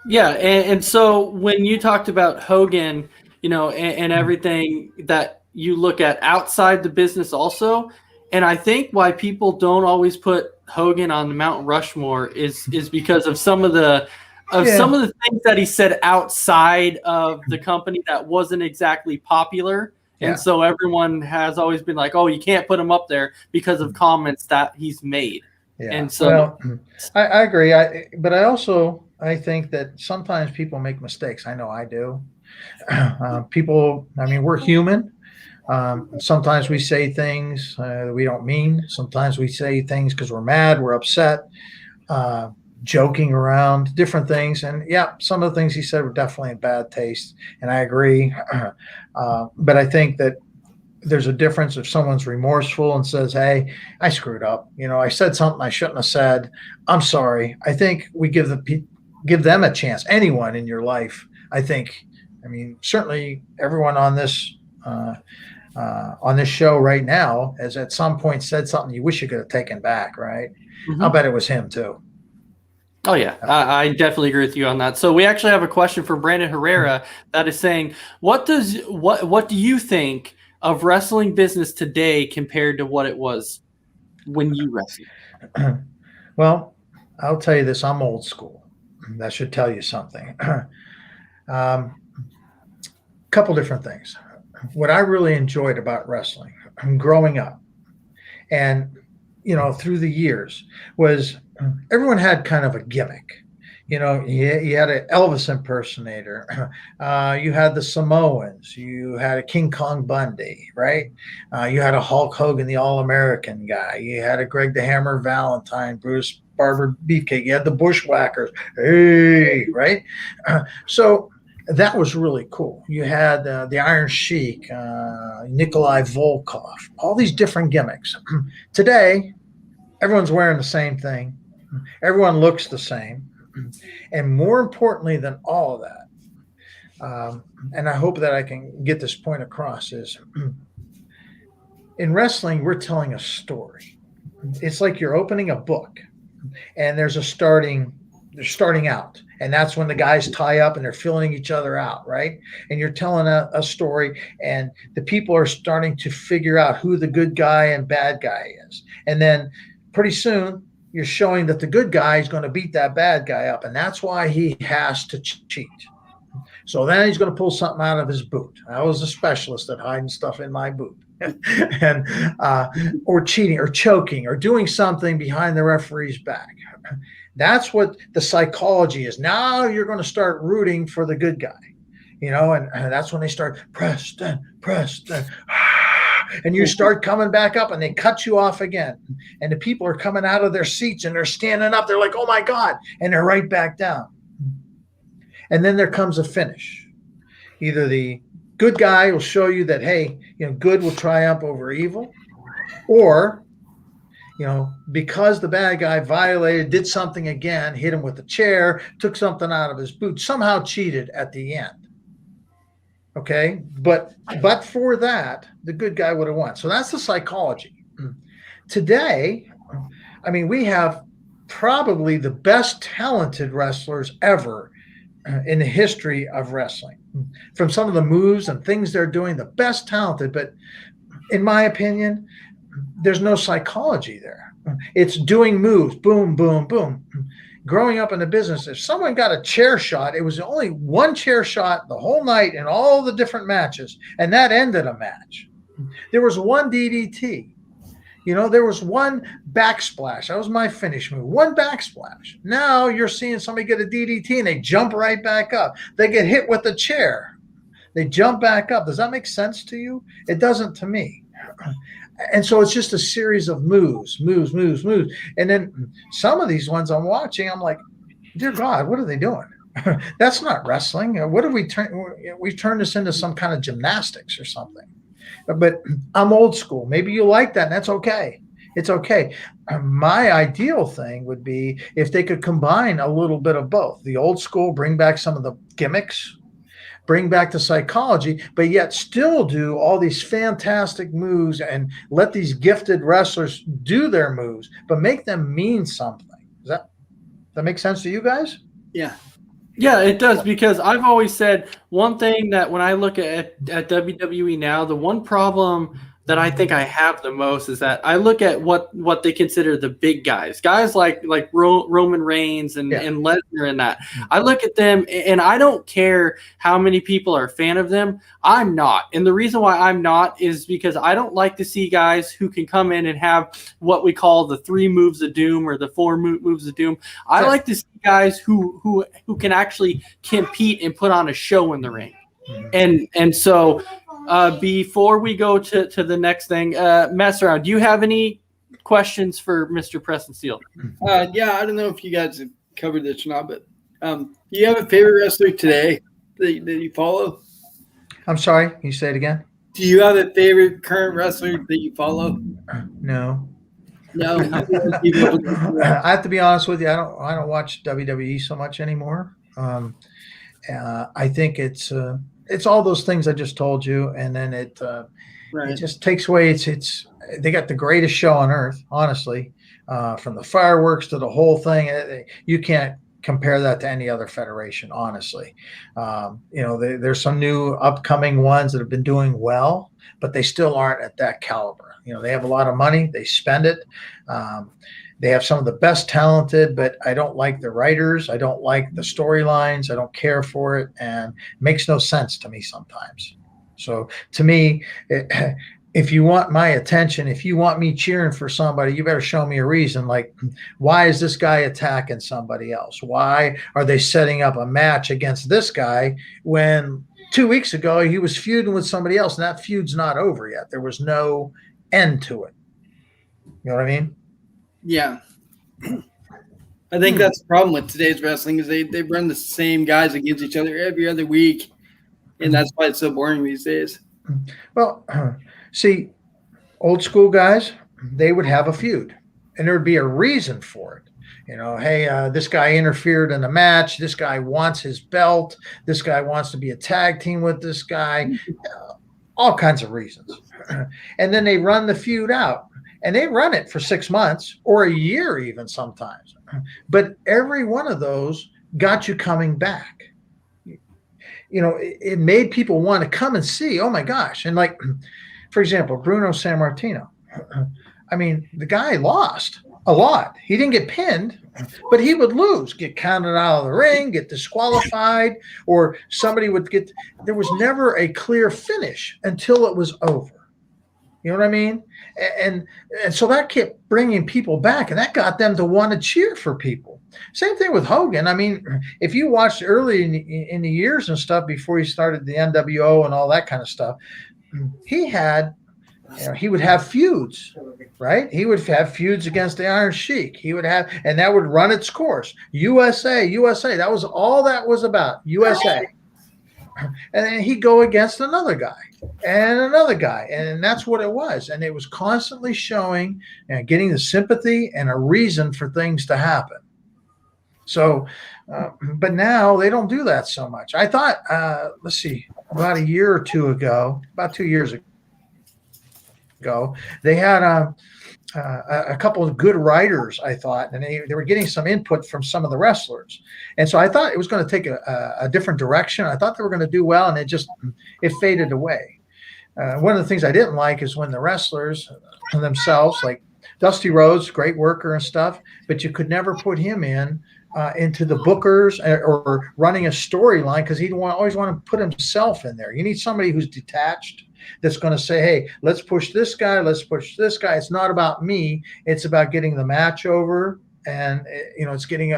Yeah. And so when you talked about Hogan, and everything that you look at outside the business also, and I think why people don't always put Hogan on the Mount Rushmore is because of some of the things that he said outside of the company that wasn't exactly popular. Yeah. And so everyone has always been like, oh, you can't put him up there because of comments that he's made. Yeah. And so I agree. But I think that sometimes people make mistakes. I know I do. People, I mean, we're human. Sometimes we say things we don't mean. Sometimes we say things because we're mad, we're upset, joking around, different things. And yeah, some of the things he said were definitely in bad taste. And I agree. But I think that there's a difference if someone's remorseful and says, hey, I screwed up. I said something I shouldn't have said. I'm sorry. I think we give them a chance. Anyone in your life, I think. I mean, certainly everyone on this show right now has at some point said something you wish you could have taken back, right? Mm-hmm. I'll bet it was him too. Oh, yeah, I definitely agree with you on that. So we actually have a question for Brandon Herrera that is saying, what do you think of wrestling business today compared to what it was when you wrestled? Well, I'll tell you this. I'm old school. That should tell you something. Couple different things. What I really enjoyed about wrestling growing up and, through the years was everyone had kind of a gimmick. You had an Elvis impersonator. You had the Samoans. You had a King Kong Bundy, right? You had a Hulk Hogan, the All-American guy. You had a Greg the Hammer Valentine, Bruce Barber Beefcake. You had the Bushwhackers. Hey, right? So that was really cool. You had the Iron Sheik, Nikolai Volkov, all these different gimmicks. Today, everyone's wearing the same thing. Everyone looks the same. And more importantly than all of that, and I hope that I can get this point across, is in wrestling, we're telling a story. It's like you're opening a book and they're starting out. And that's when the guys tie up and they're filling each other out, right? And you're telling a story and the people are starting to figure out who the good guy and bad guy is. And then pretty soon, you're showing that the good guy is going to beat that bad guy up, and that's why he has to cheat. So then he's going to pull something out of his boot. I was a specialist at hiding stuff in my boot, and or cheating, or choking, or doing something behind the referee's back. That's what the psychology is. Now you're going to start rooting for the good guy, and that's when they start Preston. And you start coming back up and they cut you off again. And the people are coming out of their seats and they're standing up. They're like, oh my God. And they're right back down. And then there comes a finish. Either the good guy will show you that, hey, good will triumph over evil. Or, because the bad guy did something again, hit him with a chair, took something out of his boot, somehow cheated at the end. Okay, but for that, the good guy would have won. So that's the psychology. Today, I mean, we have probably the best talented wrestlers ever in the history of wrestling. From some of the moves and things they're doing, the best talented. But in my opinion, there's no psychology there. It's doing moves, boom, boom, boom. Growing up in the business, if someone got a chair shot, it was only one chair shot the whole night in all the different matches, and that ended a match. There was one DDT. There was one backsplash. That was my finish move, one backsplash. Now you're seeing somebody get a DDT, and they jump right back up. They get hit with the chair. They jump back up. Does that make sense to you? It doesn't to me. And so it's just a series of moves. And then some of these ones I'm watching, I'm like, dear God, what are they doing? That's not wrestling. What have we turned? We've turned this into some kind of gymnastics or something. But I'm old school. Maybe you like that, and that's okay. It's okay. My ideal thing would be if they could combine a little bit of both. The old school, bring back some of the gimmicks, bring back the psychology, but yet still do all these fantastic moves and let these gifted wrestlers do their moves, but make them mean something. Does that make sense to you guys? Yeah. Yeah, it does, because I've always said one thing that when I look at WWE now, the one problem that I think I have the most is that I look at what they consider the big guys like Roman Reigns and Lesnar and that. I look at them and I don't care how many people are a fan of them. I'm not. And the reason why I'm not is because I don't like to see guys who can come in and have what we call the 3 moves of doom or the 4 moves of doom. I like to see guys who can actually compete and put on a show in the ring. And so before we go to the next thing, mess around, do you have any questions for Mr. Preston Steele? Yeah, I don't know if you guys have covered this or not, but do you have a favorite wrestler today that you follow? I'm sorry, can you say it again? Do you have a favorite current wrestler that you follow? No. No. I have to be honest with you. I don't watch WWE so much anymore. I think it's all those things I just told you, and then it just takes away. It's they got the greatest show on earth, honestly, from the fireworks to the whole thing. You can't compare that to any other federation, honestly. There's some new upcoming ones that have been doing well, but they still aren't at that caliber. They have a lot of money, they spend it. They have some of the best talented, but I don't like the writers. I don't like the storylines. I don't care for it, and it makes no sense to me sometimes. So to me, if you want my attention, if you want me cheering for somebody, you better show me a reason. Like, why is this guy attacking somebody else? Why are they setting up a match against this guy when 2 weeks ago he was feuding with somebody else, and that feud's not over yet? There was no end to it. You know what I mean? Yeah. I think that's the problem with today's wrestling is they run the same guys against each other every other week, and that's why it's so boring these days. Well, see, old school guys, they would have a feud, and there would be a reason for it. Hey, this guy interfered in a match. This guy wants his belt. This guy wants to be a tag team with this guy. All kinds of reasons. And then they run the feud out. And they run it for 6 months or a year even sometimes. But every one of those got you coming back. It made people want to come and see, oh my gosh. And like, for example, Bruno Sammartino. I mean, the guy lost a lot. He didn't get pinned, but he would lose, get counted out of the ring, get disqualified, or somebody would get – there was never a clear finish until it was over. You know what I mean? And so that kept bringing people back, and that got them to want to cheer for people. Same thing with Hogan. I mean, if you watched early in the years and stuff before he started the NWO and all that kind of stuff, he had, he would have feuds, right? He would have feuds against the Iron Sheik. He would have, and that would run its course. USA. That was all that was about. USA. And then he'd go against another guy and another guy. And that's what it was. And it was constantly showing and getting the sympathy and a reason for things to happen. So, but now they don't do that so much. I thought, let's see, about a year or two ago, about 2 years ago, they had a couple of good writers, I thought, and they were getting some input from some of the wrestlers. And so I thought it was going to take a different direction. I thought they were going to do well, and it faded away. One of the things I didn't like is when the wrestlers themselves, like Dusty Rhodes, great worker and stuff, but you could never put him into the bookers or running a storyline because he'd always want to put himself in there. You need somebody who's detached, that's going to say, hey, let's push this guy. Let's push this guy. It's not about me. It's about getting the match over. And, it's getting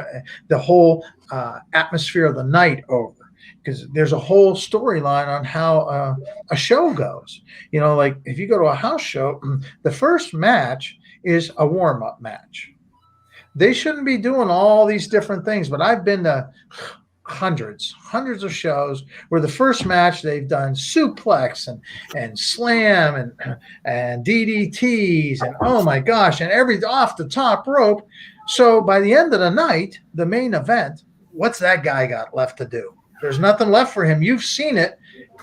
the whole atmosphere of the night over, because there's a whole storyline on how a show goes. Like if you go to a house show, the first match is a warm-up match. They shouldn't be doing all these different things, but I've been to hundreds of shows where the first match they've done suplex and slam and DDTs and oh my gosh, and every off the top rope. So by the end of the night, the main event, what's that guy got left to do? There's nothing left for him. You've seen it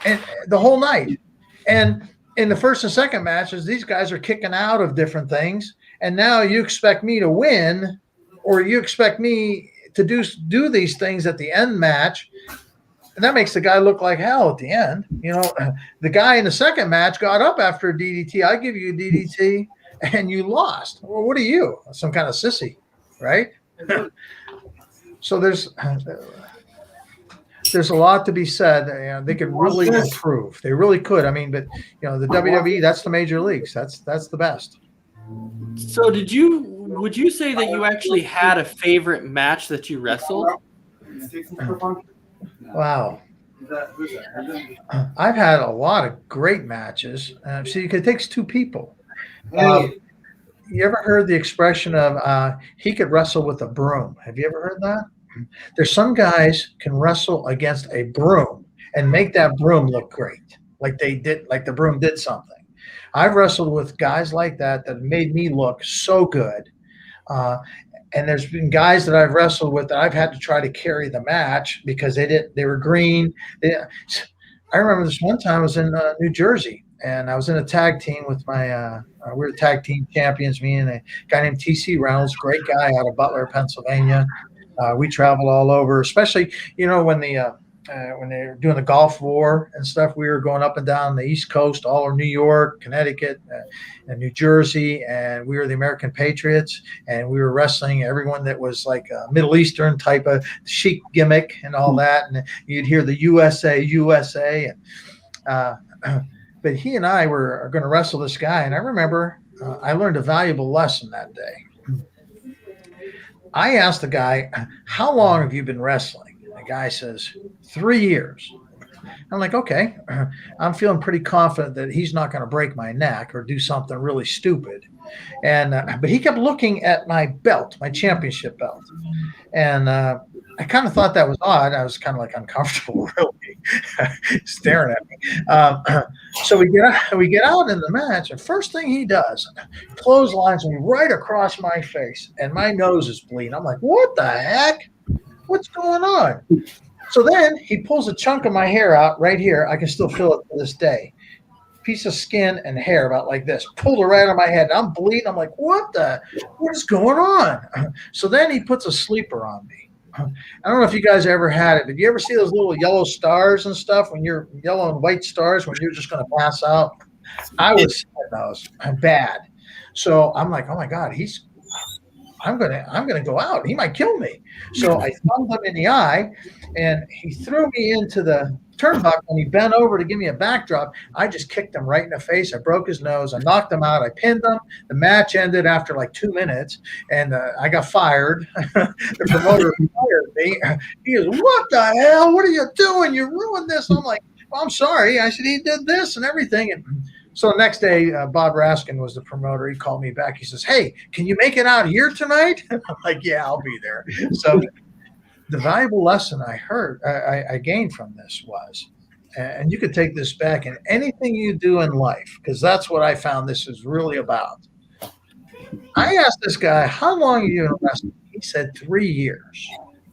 and the whole night. And in the first and second matches, these guys are kicking out of different things, and now you expect me to win, or you expect me to do these things at the end match. And that makes the guy look like hell at the end. The guy in the second match got up after a DDT. I give you a DDT, and you lost. Well, what are you? Some kind of sissy, right? So there's a lot to be said. They could really improve. They really could. I mean, but the WWE, that's the major leagues. That's the best. So would you say that you actually had a favorite match that you wrestled? Wow. I've had a lot of great matches. See, it takes two people. You ever heard the expression of he could wrestle with a broom? Have you ever heard that? There's some guys can wrestle against a broom and make that broom look great, like the broom did something. I've wrestled with guys like that made me look so good. And there's been guys that I've wrestled with that I've had to try to carry the match because they were green. I remember this one time I was in New Jersey, and I was in a tag team with we were tag team champions, me and a guy named T.C. Reynolds, great guy out of Butler, Pennsylvania. We traveled all over, especially, when they were doing the Gulf War and stuff. We were going up and down the East Coast, all over New York, Connecticut, and New Jersey, and we were the American Patriots, and we were wrestling everyone that was like a Middle Eastern type of chic gimmick and all that, and you'd hear the USA, and but he and I were going to wrestle this guy, and I remember I learned a valuable lesson that day. I asked the guy, "How long have you been wrestling?" The guy says, 3 years. I'm like, okay, I'm feeling pretty confident that he's not going to break my neck or do something really stupid. And but he kept looking at my belt, my championship belt, and I kind of thought that was odd. I was kind of like uncomfortable, really, staring at me. So we get out in the match, and first thing he does, clotheslines me right across my face, and my nose is bleeding. I'm like, what the heck? What's going on? So then he pulls a chunk of my hair out right here. I can still feel it to this day. Piece of skin and hair about like this. Pulled it right on my head. I'm bleeding. I'm like, what is going on? So then he puts a sleeper on me. I don't know if you guys ever had it, but you ever see those little yellow stars and stuff when you're yellow and white stars when you're just going to pass out? I was seeing those bad. So I'm like, oh my God, I'm gonna go out. He might kill me. So I thumbed him in the eye, and he threw me into the turnbuckle, and he bent over to give me a backdrop. I just kicked him right in the face. I broke his nose. I knocked him out. I pinned him. The match ended after like 2 minutes, and I got fired. The promoter fired me. He goes, "What the hell? What are you doing? You ruined this." I'm like, "Well, I'm sorry." I said, "He did this and everything." And so the next day, Bob Raskin was the promoter. He called me back. He says, "Hey, can you make it out here tonight?" I'm like, "Yeah, I'll be there." So the valuable lesson I gained from this was, and you could take this back in anything you do in life, because that's what I found this is really about. I asked this guy, "How long are you in wrestling?" He said 3 years.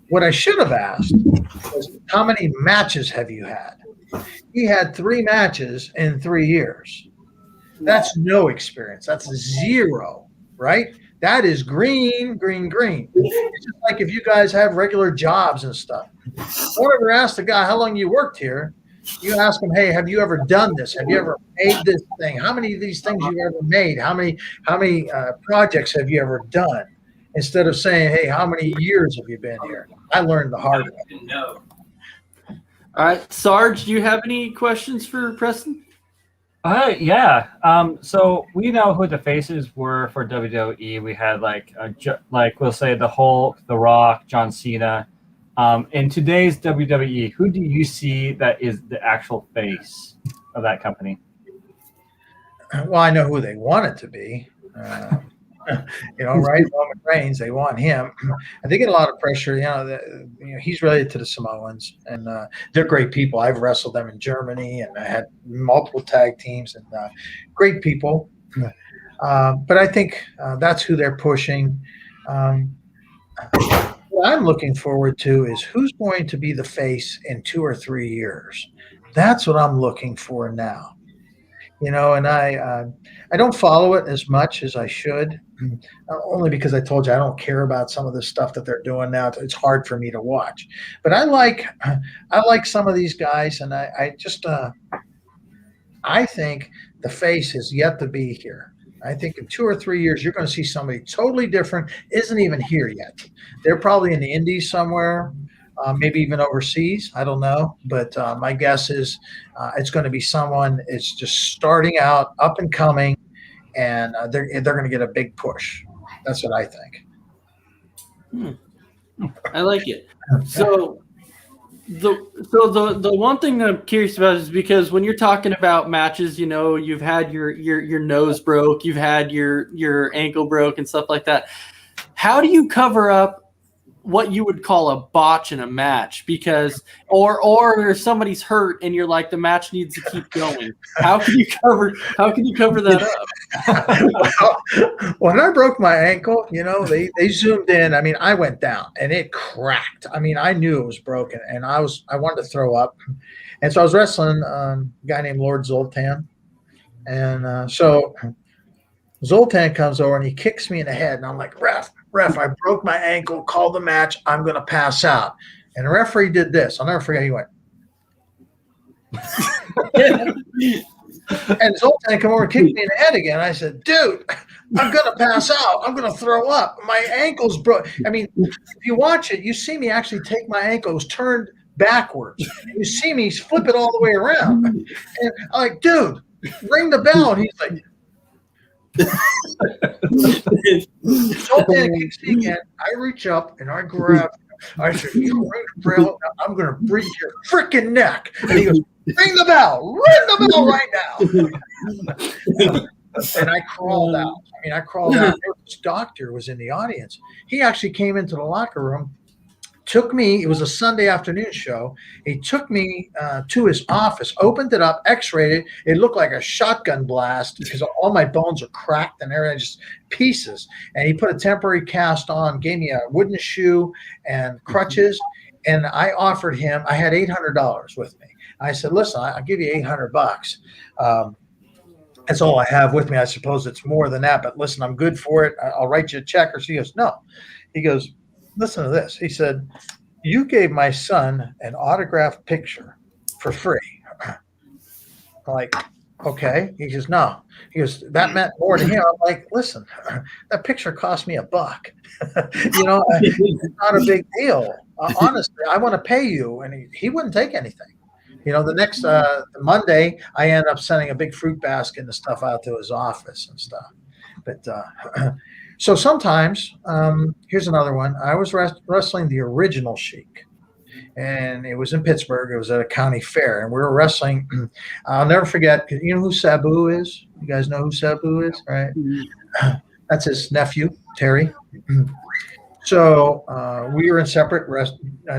What I should have asked was, "How many matches have you had?" He had 3 matches in 3 years. That's no experience. That's 0, right? That is green, green, green. It's just like if you guys have regular jobs and stuff. Don't ever ask the guy how long you worked here. You ask him, "Hey, have you ever done this? Have you ever made this thing? How many of these things you ever made? How many projects have you ever done?" Instead of saying, "Hey, how many years have you been here?" I learned the hard way. All right, Sarge, do you have any questions for Preston? Yeah. So we know who the faces were for WWE. We had like we'll say the Hulk, The Rock, John Cena. In today's WWE, who do you see that is the actual face of that company? Well, I know who they want it to be. Right? Roman Reigns, they want him. And they get a lot of pressure. He's related to the Samoans, and they're great people. I've wrestled them in Germany, and I had multiple tag teams, and great people. But I think that's who they're pushing. What I'm looking forward to is who's going to be the face in 2 or 3 years. That's what I'm looking for now. And I don't follow it as much as I should. only because I told you I don't care about some of the stuff that they're doing now. It's hard for me to watch, but I like some of these guys, and I just I think the face is yet to be here. I think in 2 or 3 years, you're going to see somebody totally different, isn't even here yet. They're probably in the Indies somewhere, maybe even overseas. I don't know. But my guess is it's going to be someone it's just starting out, up and coming, and they're going to get a big push. That's what I think. I like it. So the one thing that I'm curious about is because when you're talking about matches, you know, you've had your nose broke, you've had your ankle broke and stuff like that. How do you cover up what you would call a botch in a match? Because or somebody's hurt and you're like, the match needs to keep going. How can you cover that up? Well, when I broke my ankle, you know, they zoomed in. I mean, I went down and it cracked. I mean, I knew it was broken, and I wanted to throw up. And so I was wrestling a guy named Lord Zoltan, and so Zoltan comes over and he kicks me in the head, and I'm like, ref, I broke my ankle. Call the match. I'm going to pass out. And the referee did this. I'll never forget. He went. And Zoltan come over and kicked me in the head again. I said, dude, I'm going to pass out. I'm going to throw up. My ankle's broke. I mean, if you watch it, you see me actually take my ankle. It was turned backwards. You see me flip it all the way around. And I'm like, dude, ring the bell. And he's like, Zoltan kicks me again. I reach up and I grab. I said, "You ring the bell. I'm going to break your freaking neck." And he goes, "Ring the bell! Ring the bell right now!" And I crawled out. I mean, I crawled out. This doctor was in the audience. He actually came into the locker room, took me. It was a Sunday afternoon show. He took me to his office, opened it up, x-rayed it. It looked like a shotgun blast because all my bones are cracked and everything, just pieces. And he put a temporary cast on, gave me a wooden shoe and crutches. And I offered him, I had $800 with me. I said, listen, I'll give you $800. That's all I have with me. I suppose it's more than that, but listen, I'm good for it. I'll write you a check. Or she goes, no. He goes, listen to this. He said, you gave my son an autographed picture for free. I'm like, okay. He goes, no. He goes, that meant more to him. I'm like, listen, that picture cost me $1. You know, it's not a big deal. Honestly, I want to pay you. And he wouldn't take anything. You know, the next Monday, I ended up sending a big fruit basket and stuff out to his office and stuff. But so sometimes, here's another one. I was wrestling the original Sheik, and it was in Pittsburgh. It was at a county fair, and we were wrestling. I'll never forget. You know who Sabu is? You guys know who Sabu is, right? That's his nephew, Terry. So we were in separate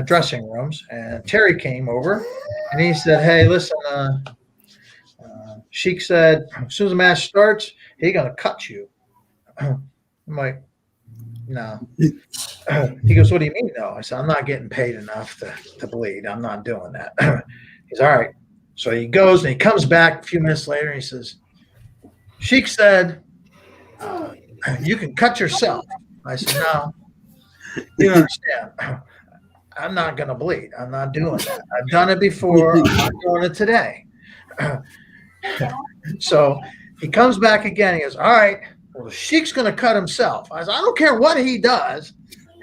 dressing rooms, and Terry came over, and he said, hey, listen, Sheik said, as soon as the match starts, he's going to cut you. I'm like, no. He goes, what do you mean, no? I said, I'm not getting paid enough to bleed. I'm not doing that. He's all right. So he goes, and he comes back a few minutes later, and he says, Sheik said, you can cut yourself. I said, no. You don't understand. I'm not going to bleed. I'm not doing that. I've done it before. I'm not doing it today. So he comes back again. He goes, all right, well, the Sheik's going to cut himself. I said, I don't care what he does.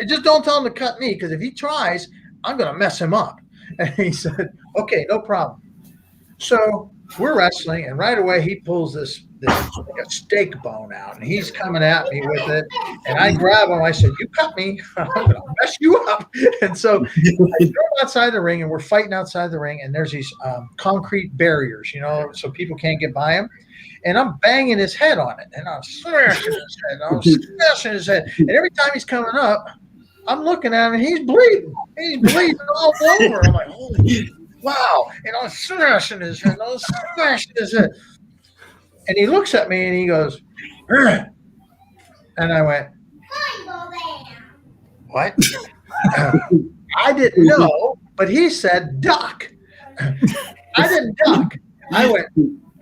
Just don't tell him to cut me, because if he tries, I'm going to mess him up. And he said, okay, no problem. So we're wrestling, and right away he pulls this like a steak bone out, and he's coming at me with it, and I grab him. I said, you cut me, I'm going to mess you up. And so I throw him outside the ring, and we're fighting outside the ring, and there's these concrete barriers, you know, so people can't get by him. And I'm banging his head on it, and I'm smashing his head. And every time he's coming up, I'm looking at him, and he's bleeding. He's bleeding all over. I'm like, holy wow. And I'm smashing his head. And he looks at me, and he goes, Ugh. And I went, what? I didn't know, but he said duck. I didn't duck. I went,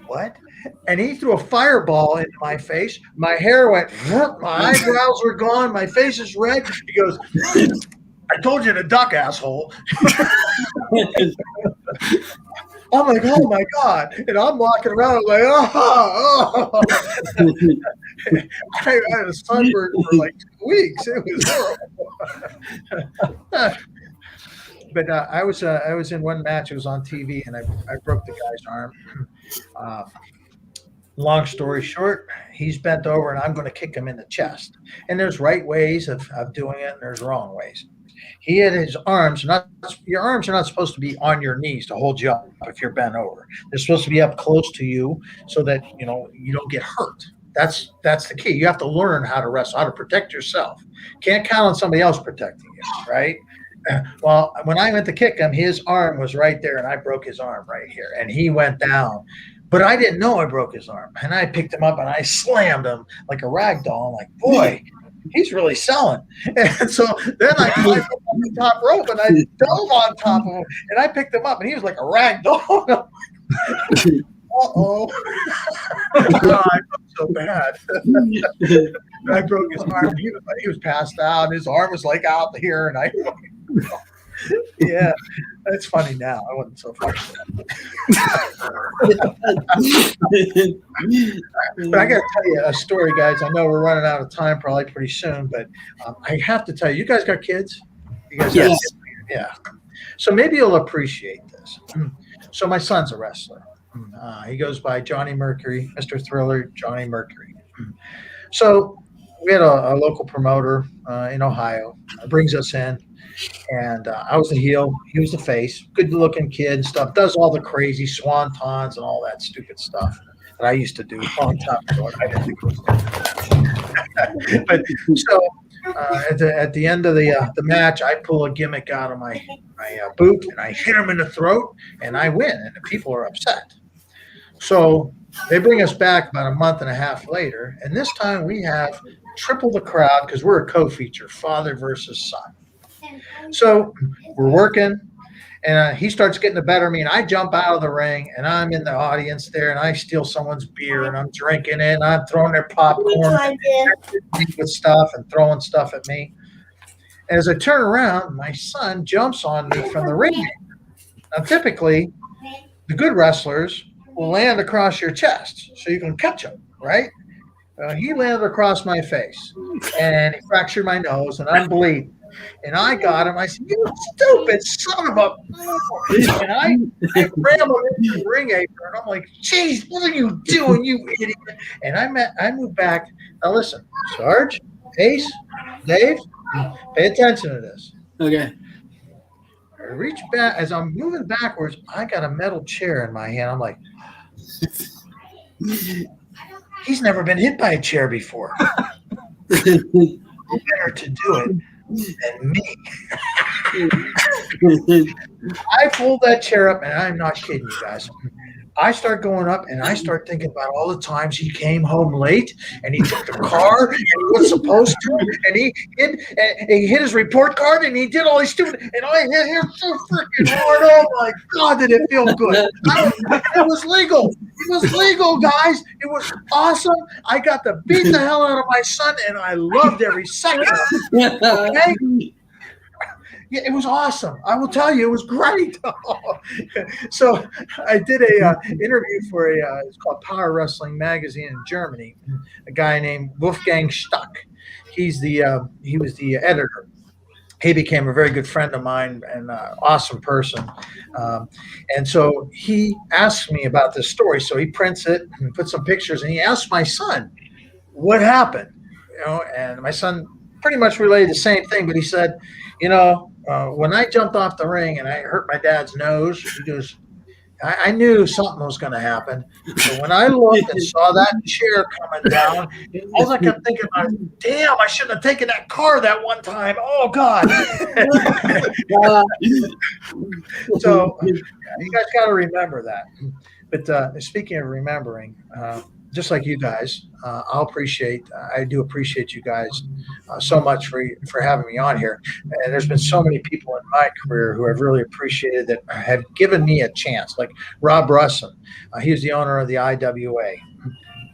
what? and he threw a fireball into my face. My hair went, my eyebrows were gone, my face is red. He goes, I told you to duck, asshole. I'm like, oh my God. And I'm walking around like, oh. I had a sunburn for like 2 weeks. It was horrible. But I was in one match. It was on TV, and I broke the guy's arm. Long story short, he's bent over, and I'm going to kick him in the chest. And there's right ways of doing it, and there's wrong ways. He had his arms. Your arms are not supposed to be on your knees to hold you up if you're bent over. They're supposed to be up close to you so that you don't get hurt. That's the key. You have to learn how to wrestle, how to protect yourself. Can't count on somebody else protecting you, right? Well, when I went to kick him, his arm was right there, and I broke his arm right here, and he went down. But I didn't know I broke his arm, and I picked him up and I slammed him like a rag doll. I'm like, boy, he's really selling. And so then I climbed up on the top rope and I dove on top of him, and I picked him up, and he was like a rag doll. Uh-oh. I felt so bad. I broke his arm. He was passed out, and his arm was like out here, and yeah, it's funny now. I wasn't so funny. But I got to tell you a story, guys. I know we're running out of time probably pretty soon, but I have to tell you, you guys got kids? You guys Yes. have kids? Yeah. So maybe you'll appreciate this. So my son's a wrestler. He goes by Johnny Mercury, Mr. Thriller, Johnny Mercury. So we had a local promoter in Ohio, brings us in. And I was the heel. He was the face. Good-looking kid and stuff. Does all the crazy swantons and all that stupid stuff that I used to do a long time ago. I didn't think it was but so at the end of the match, I pull a gimmick out of my boot, and I hit him in the throat, and I win. And the people are upset. So they bring us back about a month and a half later, and this time we have triple the crowd because we're a co-feature, father versus son. So we're working, and he starts getting the better of me, and I jump out of the ring, and I'm in the audience there, and I steal someone's beer, and I'm drinking it, and I'm throwing their popcorn with stuff and throwing stuff at me. And as I turn around, my son jumps on me from the ring. Now, typically, the good wrestlers will land across your chest so you can catch them, right? He landed across my face, and he fractured my nose, and I'm bleeding. And I got him. I said, "You stupid son of a..." And I ran him into the ring apron. And I'm like, "Geez, what are you doing, you idiot?" And I moved back. Now listen, Sarge, Ace, Dave, pay attention to this. Okay. I reach back. As I'm moving backwards, I got a metal chair in my hand. I'm like, he's never been hit by a chair before. Who better to do it than me? I pulled that chair up, and I'm not kidding you guys. I start going up, and I start thinking about all the times he came home late, and he took the car, and he was supposed to, and he hit his report card, and he did all these stupid, and I hit him so freaking hard. Oh my God, did it feel good? It was legal. It was legal, guys. It was awesome. I got to beat the hell out of my son, and I loved every second of it. Okay? Yeah, it was awesome. I will tell you, it was great. So I did a interview for it's called Power Wrestling Magazine in Germany. A guy named Wolfgang Stuck. He was the editor. He became a very good friend of mine and awesome person. And so he asked me about this story. So he prints it and puts some pictures, and he asked my son, what happened? And my son pretty much relayed the same thing, but he said, when I jumped off the ring and I hurt my dad's nose, he goes, I knew something was going to happen. So when I looked and saw that chair coming down, all I kept thinking about, damn, I shouldn't have taken that car that one time. Oh, God. So you guys got to remember that. But speaking of remembering, just like you guys, I do appreciate you guys so much for having me on here. And there's been so many people in my career who I've really appreciated that have given me a chance, like Rob Russin. He's the owner of the IWA.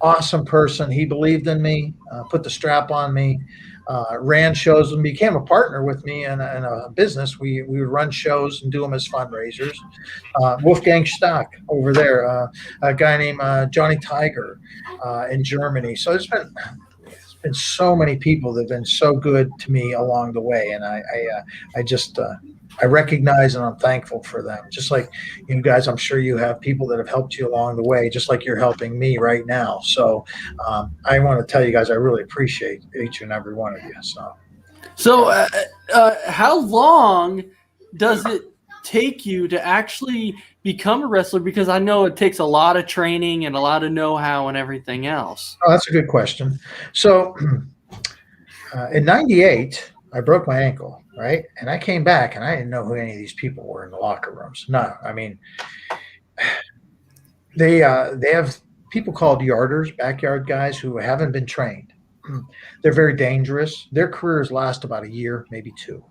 Awesome person. He believed in me, put the strap on me, ran shows and became a partner with me in a business. We would run shows and do them as fundraisers. Wolfgang Stock over there, a guy named Johnny Tiger in Germany. So it's been so many people that have been so good to me along the way, and I recognize and I'm thankful for them. Just like you guys, I'm sure you have people that have helped you along the way, just like you're helping me right now. So I want to tell you guys, I really appreciate each and every one of you. So how long does it take you to actually become a wrestler? Because I know it takes a lot of training and a lot of know-how and everything else. Oh, that's a good question. So in '98, I broke my ankle, right? And I came back and I didn't know who any of these people were in the locker rooms. No, I mean, they have people called yarders, backyard guys who haven't been trained. They're very dangerous. Their careers last about a year, maybe two.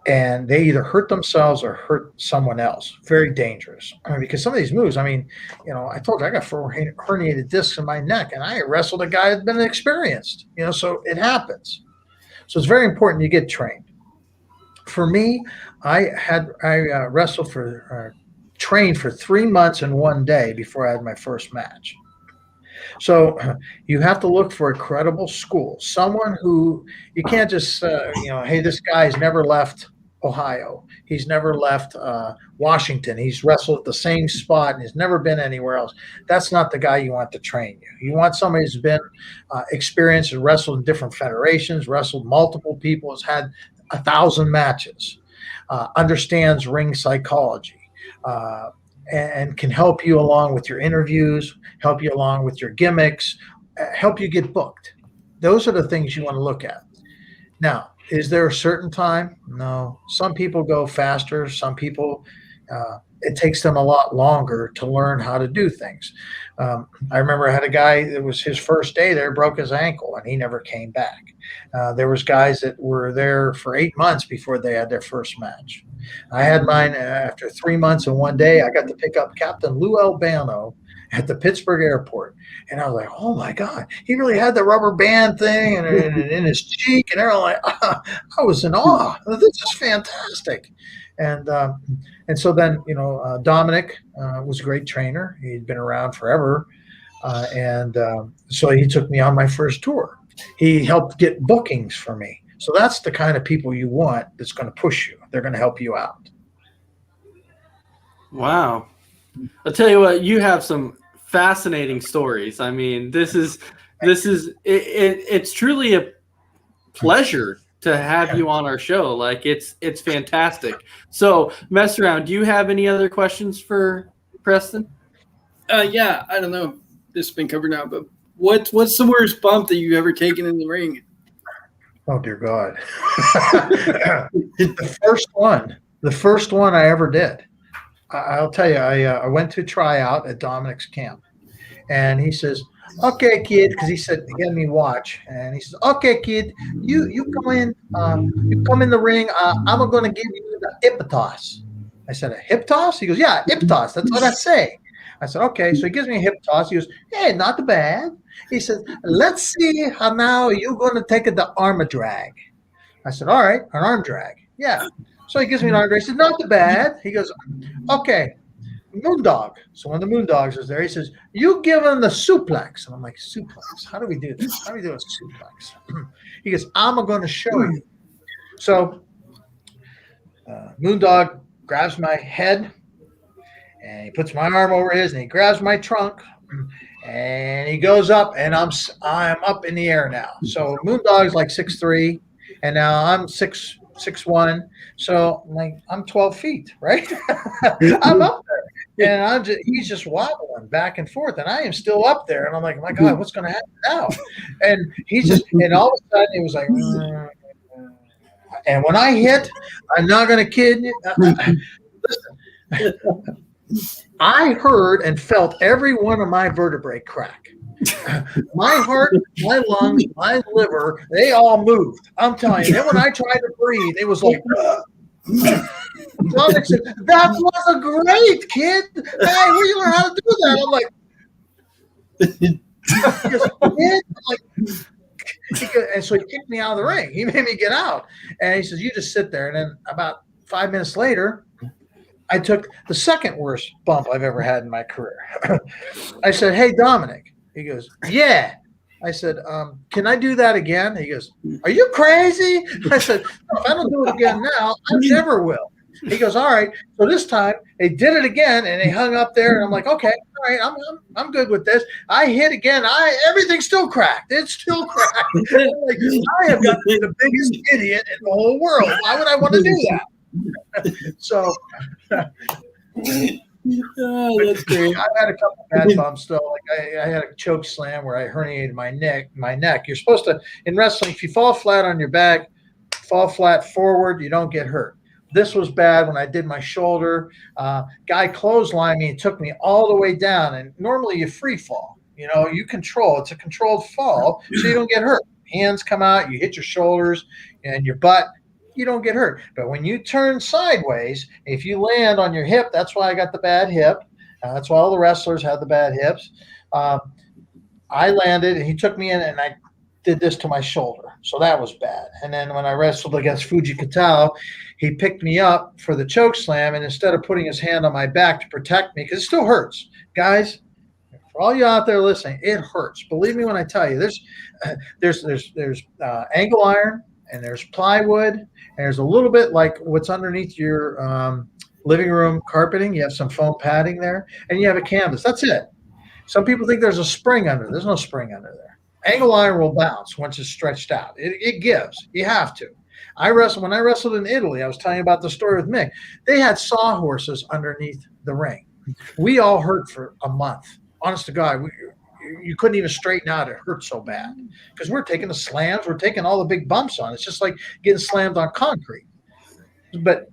And they either hurt themselves or hurt someone else. Very dangerous. Because some of these moves, I mean, I told you I got 4 herniated discs in my neck, and I wrestled a guy that's been experienced. So it happens. So it's very important you get trained. For me, I wrestled trained for 3 months and 1 day before I had my first match. So you have to look for a credible school, someone who you can't just, hey, this guy's never left Ohio. He's never left Washington. He's wrestled at the same spot and he's never been anywhere else. That's not the guy you want to train you. You want somebody who's been experienced and wrestled in different federations, wrestled multiple people, has had 1,000 matches, understands ring psychology, and can help you along with your interviews, help you along with your gimmicks, help you get booked. Those are the things you want to look at. Now, is there a certain time? No. Some people go faster. Some people, it takes them a lot longer to learn how to do things. I remember I had a guy that was his first day there, broke his ankle, and he never came back. There was guys that were there for 8 months before they had their first match. I had mine after 3 months and 1 day. I got to pick up Captain Lou Albano at the Pittsburgh airport. And I was like, oh, my God, he really had the rubber band thing and in his cheek. And they're like, I was in awe. This is fantastic. And so then, Dominic was a great trainer. He'd been around forever. So he took me on my first tour. He helped get bookings for me. So that's the kind of people you want that's going to push you. They're going to help you out. Wow. I'll tell you what, you have some fascinating stories. I mean, it's truly a pleasure to have you on our show. Like it's fantastic. So mess around. Do you have any other questions for Preston? Yeah, I don't know. This has been covered now, but what's the worst bump that you've ever taken in the ring? Oh, dear God. The first one I ever did. I'll tell you, I went to try out at Dominic's camp, and he says, okay, kid, because he said, he had me watch, and he says, okay, kid, you come in the ring, I'm going to give you the hip toss. I said, a hip toss? He goes, yeah, hip toss, that's what I say. I said, okay, so he gives me a hip toss. He goes, hey, not bad. He says, let's see how now you're going to take the arm drag. I said, all right, an arm drag. Yeah. So he gives me an arm drag. He says, not bad. He goes, okay, Moondog. So when the Moondogs was there, he says, you give him the suplex. And I'm like, suplex? How do we do this? How do we do a suplex? He goes, I'm going to show you. So Moondog grabs my head, and he puts my arm over his, and he grabs my trunk, and he goes up, and I'm up in the air now. So Moondog's like 6'3", and now I'm 6'1", so I'm 12 feet, right? I'm up there, and he's just wobbling back and forth, and I am still up there, and I'm like, my God, what's going to happen now? And and all of a sudden, it was like, and when I hit, I'm not going to kid you. Listen, I heard and felt every one of my vertebrae crack. My heart, my lungs, my liver, they all moved. I'm telling you. Then when I tried to breathe, it was like, Dominic said, that was a great, kid. Hey, where you learn how to do that? I'm like, kid? I'm like, and so he kicked me out of the ring. He made me get out. And he says, you just sit there. And then about 5 minutes later, I took the second worst bump I've ever had in my career. I said, hey, Dominic. He goes, yeah. I said, can I do that again? He goes, are you crazy? I said, no, if I don't do it again now, I never will. He goes, all right. So this time they did it again and they hung up there. And I'm like, okay, all right, I'm good with this. I hit again. Everything's still cracked. It's still cracked. Like, I have got to be the biggest idiot in the whole world. Why would I want to do that? So Oh, that's great. I've had a couple bad bumps though. Like I had a choke slam where I herniated my neck. You're supposed to, in wrestling, if you fall flat on your back, fall flat forward, you don't get hurt. This was bad when I did my shoulder. Guy clotheslined me and took me all the way down. And normally you free fall. You know, you control. It's a controlled fall, so you don't get hurt. Hands come out, you hit your shoulders and your butt. You don't get hurt. But when you turn sideways, if you land on your hip, that's why I got the bad hip. That's why all the wrestlers have the bad hips. I landed, and he took me in, and I did this to my shoulder. So that was bad. And then when I wrestled against Fuji Katao, he picked me up for the choke slam, and instead of putting his hand on my back to protect me, because it still hurts. Guys, for all you out there listening, it hurts. Believe me when I tell you, there's angle iron, and there's plywood, and there's a little bit like what's underneath your living room carpeting. You have some foam padding there, and you have a canvas. That's it. Some people think there's a spring under. There's no spring under there. Angle iron will bounce once it's stretched out. It gives. You have to. When I wrestled in Italy, I was telling you about the story with Mick. They had sawhorses underneath the ring. We all hurt for a month. Honest to God, you couldn't even straighten out. It hurt so bad because we're taking the slams. We're taking all the big bumps on. It's just like getting slammed on concrete. But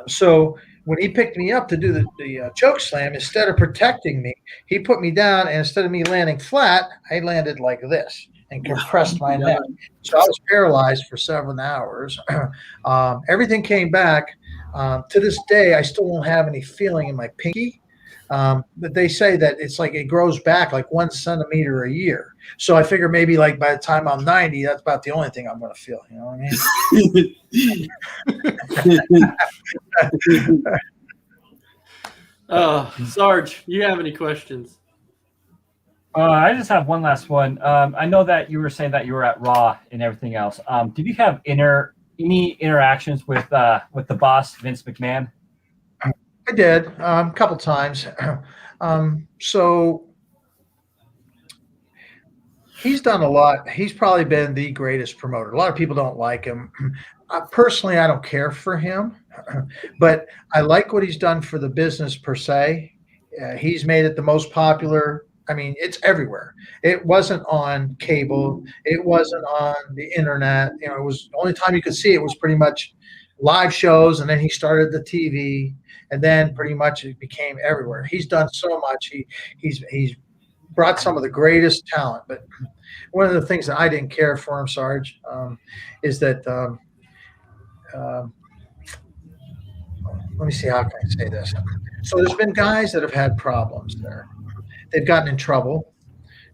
so when he picked me up to do the choke slam, instead of protecting me, he put me down, and instead of me landing flat, I landed like this and compressed my neck. So I was paralyzed for 7 hours. Everything came back. To this day, I still don't have any feeling in my pinky. But they say that it's like it grows back like 1 centimeter a year. So I figure maybe like by the time I'm 90, that's about the only thing I'm going to feel. You know what I mean? Sarge, you have any questions? I just have one last one. I know that you were saying that you were at Raw and everything else. Did you have any interactions with the boss, Vince McMahon? I did a couple times. So he's done a lot. He's probably been the greatest promoter. A lot of people don't like him. Personally, I don't care for him, but I like what he's done for the business per se. He's made it the most popular. I mean, it's everywhere. It wasn't on cable. It wasn't on the internet. You know, it was the only time you could see it was pretty much live shows, and then he started the TV. And then pretty much it became everywhere. He's done so much. He's brought some of the greatest talent. But one of the things that I didn't care for him, Sarge, is that let me see, how can I say this? So there's been guys that have had problems there. They've gotten in trouble,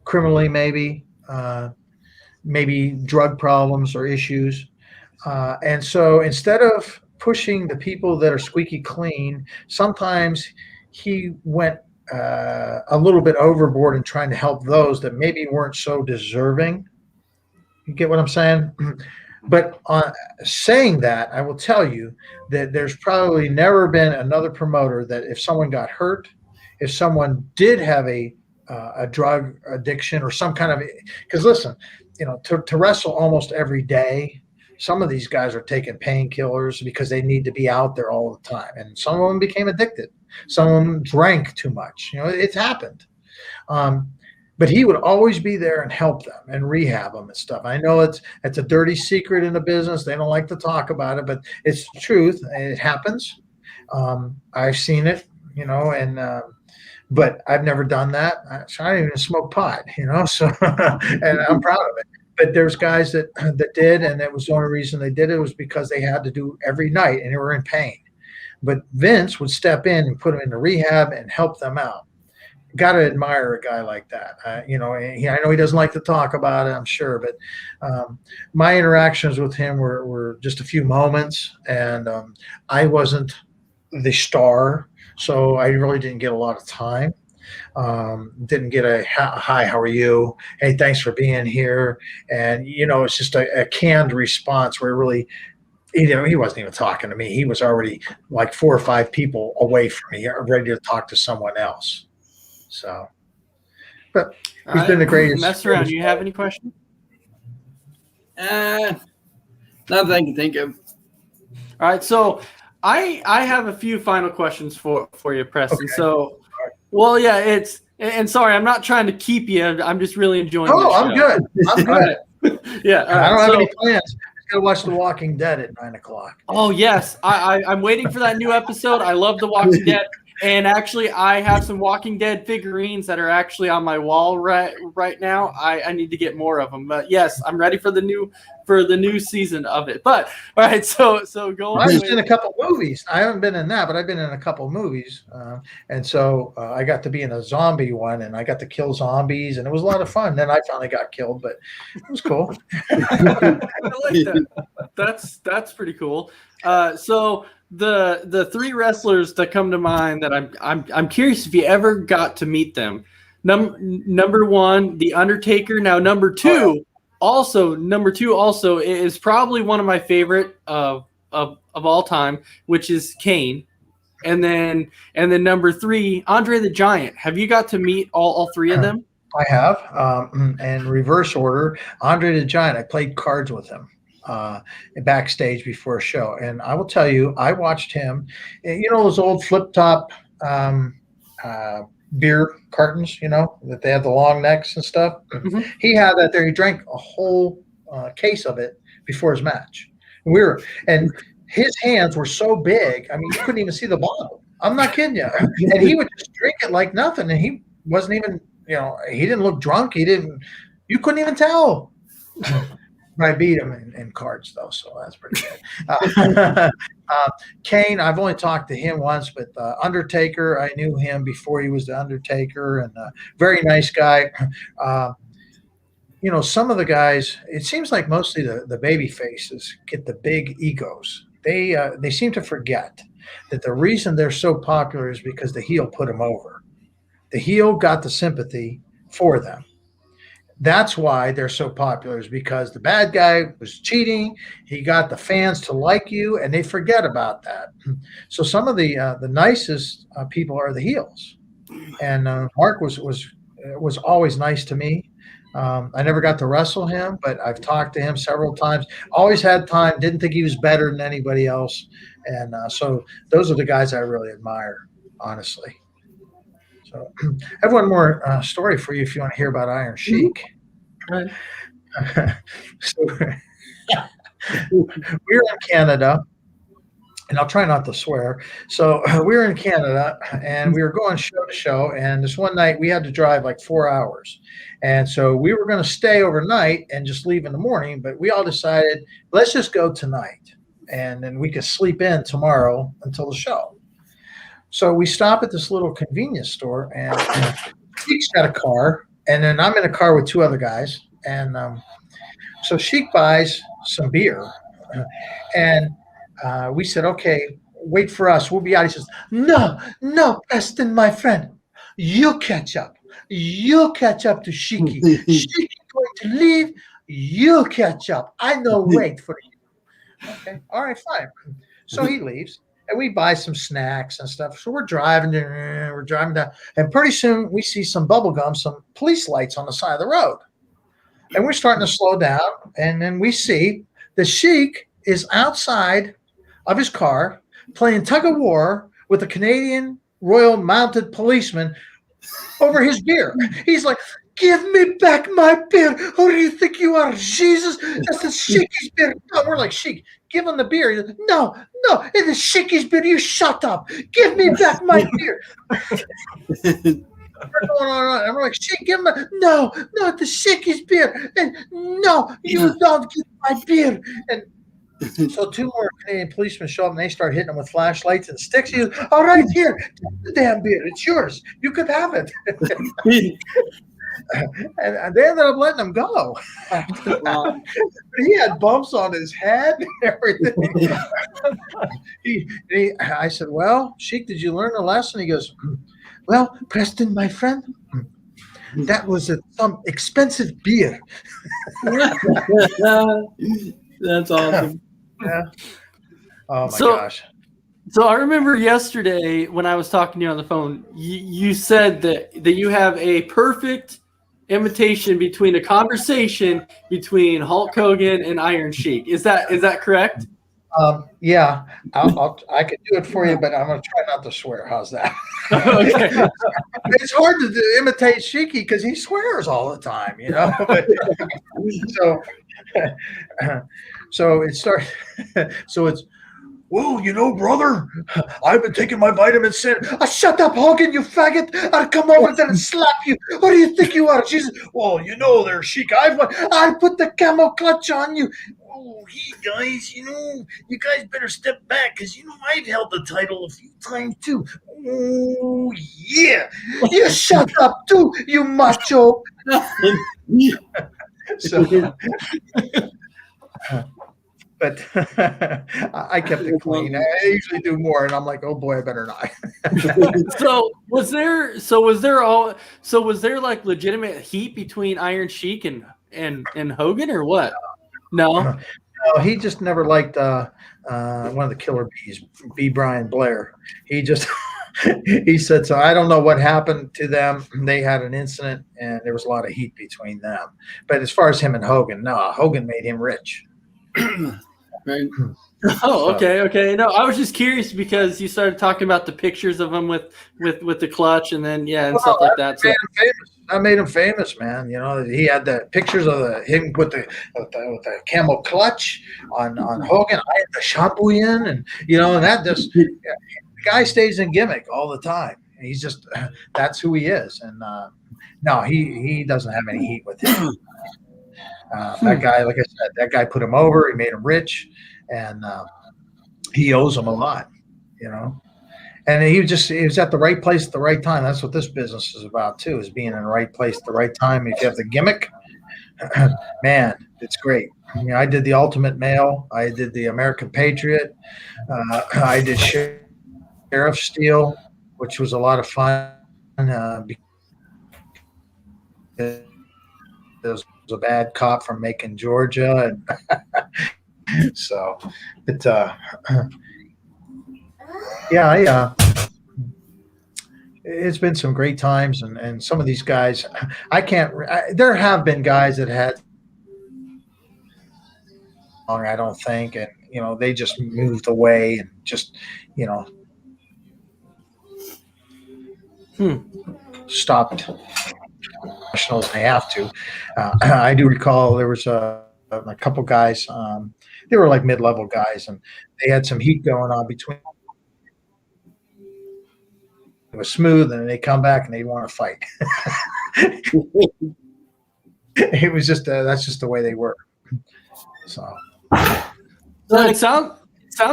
criminally maybe drug problems or issues. And so instead of pushing the people that are squeaky clean, sometimes he went a little bit overboard in trying to help those that maybe weren't so deserving. You get what I'm saying? But saying that, I will tell you that there's probably never been another promoter that if someone got hurt, if someone did have a drug addiction or some kind of, because listen, you know, to wrestle almost every day, some of these guys are taking painkillers because they need to be out there all the time. And some of them became addicted. Some of them drank too much. You know, it's happened. But he would always be there and help them and rehab them and stuff. I know it's a dirty secret in the business. They don't like to talk about it, but it's the truth. It happens. I've seen it. and but I've never done that. So I don't even smoke pot, so and I'm proud of it. But there's guys that did, and that was the only reason they did it was because they had to do every night and they were in pain. But Vince would step in and put them into rehab and help them out. Got to admire a guy like that. I know he doesn't like to talk about it, I'm sure, but my interactions with him were just a few moments, and I wasn't the star, so I really didn't get a lot of time. Didn't get a hi, how are you? Hey, thanks for being here. And, it's just a canned response where really, he wasn't even talking to me. He was already like 4 or 5 people away from me, ready to talk to someone else. So, but he's been the greatest. Mess around. You have any questions? Not that I can think of. All right. So I have a few final questions for you, Preston. Okay. So, well, yeah, and sorry, I'm not trying to keep you. I'm just really enjoying this I'm show. good. I'm good. Yeah. I don't have any plans. I'm going to watch The Walking Dead at 9:00. Oh, yes. I'm waiting for that new episode. I love The Walking Dead. And actually, I have some Walking Dead figurines that are actually on my wall right now. I need to get more of them. But yes, I'm ready for the new season of it. But all right, so go on. I was in a couple movies. I haven't been in that, but I've been in a couple movies. And so I got to be in a zombie one, and I got to kill zombies, and it was a lot of fun. Then I finally got killed, but it was cool. I like that. That's pretty cool. So the 3 wrestlers that come to mind that I'm curious if you ever got to meet them. Number 1, The Undertaker. Now number 2 also is probably one of my favorite of all time, which is Kane. And then number 3, Andre the Giant. Have you got to meet all 3 of them? I have, in reverse order. Andre the Giant, I played cards with him backstage before a show, and I will tell you, I watched him. Those old flip top beer cartons, that they have the long necks and stuff. Mm-hmm. He had that there. He drank a whole case of it before his match. And his hands were so big, I mean, you couldn't even see the bottle. I'm not kidding you. And he would just drink it like nothing, and he wasn't even, he didn't look drunk. You couldn't even tell. I beat him in cards, though, so that's pretty good. Kane, I've only talked to him once, but Undertaker, I knew him before he was the Undertaker, and very nice guy. Some of the guys, it seems like mostly the baby faces get the big egos. They seem to forget that the reason they're so popular is because the heel put them over. The heel got the sympathy for them. That's why they're so popular, is because the bad guy was cheating. He got the fans to like you, and they forget about that. So some of the nicest people are the heels. And Mark was always nice to me. I never got to wrestle him, but I've talked to him several times. Always had time. Didn't think he was better than anybody else. And so those are the guys I really admire, honestly. So I have one more story for you if you want to hear about Iron Sheik. Right. So we were in Canada, and I'll try not to swear. So we were in Canada, and we were going show to show. And this one night, we had to drive like 4 hours. And so we were going to stay overnight and just leave in the morning. But we all decided, let's just go tonight. And then we could sleep in tomorrow until the show. So we stop at this little convenience store, and Sheik's got a car, and then I'm in a car with 2 other guys. And so Sheik buys some beer, and we said, okay, wait for us. We'll be out. He says, no, Preston, my friend, you catch up. You catch up to Sheiky. Sheik is going to leave. You catch up. I know, wait for you. Okay, all right, fine. So he leaves. And we buy some snacks and stuff. So we're driving down, and pretty soon we see some bubble gum, some police lights on the side of the road. And we're starting to slow down, and then we see the Sheik is outside of his car playing tug of war with a Canadian Royal Mounted Policeman over his beer. He's like, give me back my beer. Who do you think you are, Jesus? That's the Sheik's beer. No, we're like, Sheik, Give him the beer. He goes, no, it is Shicky's beer. You shut up. Give me back my beer. We're going on. I'm like, Shick, give him no, it's the Shicky's beer. And no, you don't give my beer. And so 2 more Canadian policemen show up and they start hitting him with flashlights and sticks. He goes, all right, here, the damn beer. It's yours. You could have it. And they ended up letting him go. But he had bumps on his head and everything. I said, well, Sheik, did you learn a lesson? He goes, well, Preston, my friend, that was some expensive beer. That's awesome. Yeah. Oh, my So- gosh. So I remember yesterday when I was talking to you on the phone, you said that you have a perfect imitation between a conversation between Hulk Hogan and Iron Sheik. Is that correct? Yeah, I could do it for you, but I'm going to try not to swear. How's that? Okay. It's hard to imitate Sheiky because he swears all the time, you know. So it starts. So it's, well, you know, brother, I've been taking my vitamin C. Shut up, Hogan, you faggot! I'll come over there and slap you. What do you think you are? She says, well, you know, there, Sheik. I'll put the camel clutch on you. Oh, hey guys, you know, you guys better step back because you know I've held the title a few times too. Oh yeah, you shut up too, you macho. So, but I kept it clean. I usually do more, and I'm like, oh boy, I better not. So was there like legitimate heat between Iron Sheik and Hogan or what? No. No, he just never liked one of the Killer Bees, B. Brian Blair. He just he said so. I don't know what happened to them. They had an incident, and there was a lot of heat between them. But as far as him and Hogan, no, Hogan made him rich. Right. Oh, okay. No, I was just curious because you started talking about the pictures of him with the clutch and then and stuff like that. So That made him famous, man. You know, he had the pictures of him with the camel clutch on Hogan. I had the shampoo in, and you know, and that just the guy stays in gimmick all the time. He's just that's who he is, and no, he doesn't have any heat with him. That guy, like I said, that guy put him over. He made him rich, and he owes him a lot, you know. And he was at the right place at the right time. That's what this business is about too, is being in the right place at the right time. If you have the gimmick, man, it's great. You know, I did the Ultimate Male. I did the American Patriot. I did Sheriff Steele, which was a lot of fun. Because was a bad cop from Macon, Georgia, and so it it's been some great times, and some of these guys there have been guys that had I don't think, and you know, they just moved away and just, you know, stopped professionals. They have to. I do recall there was a couple guys. They were like mid-level guys, and they had some heat going on between. It was smooth, and they come back and they want to fight. It was just that's just the way they were. So it sounds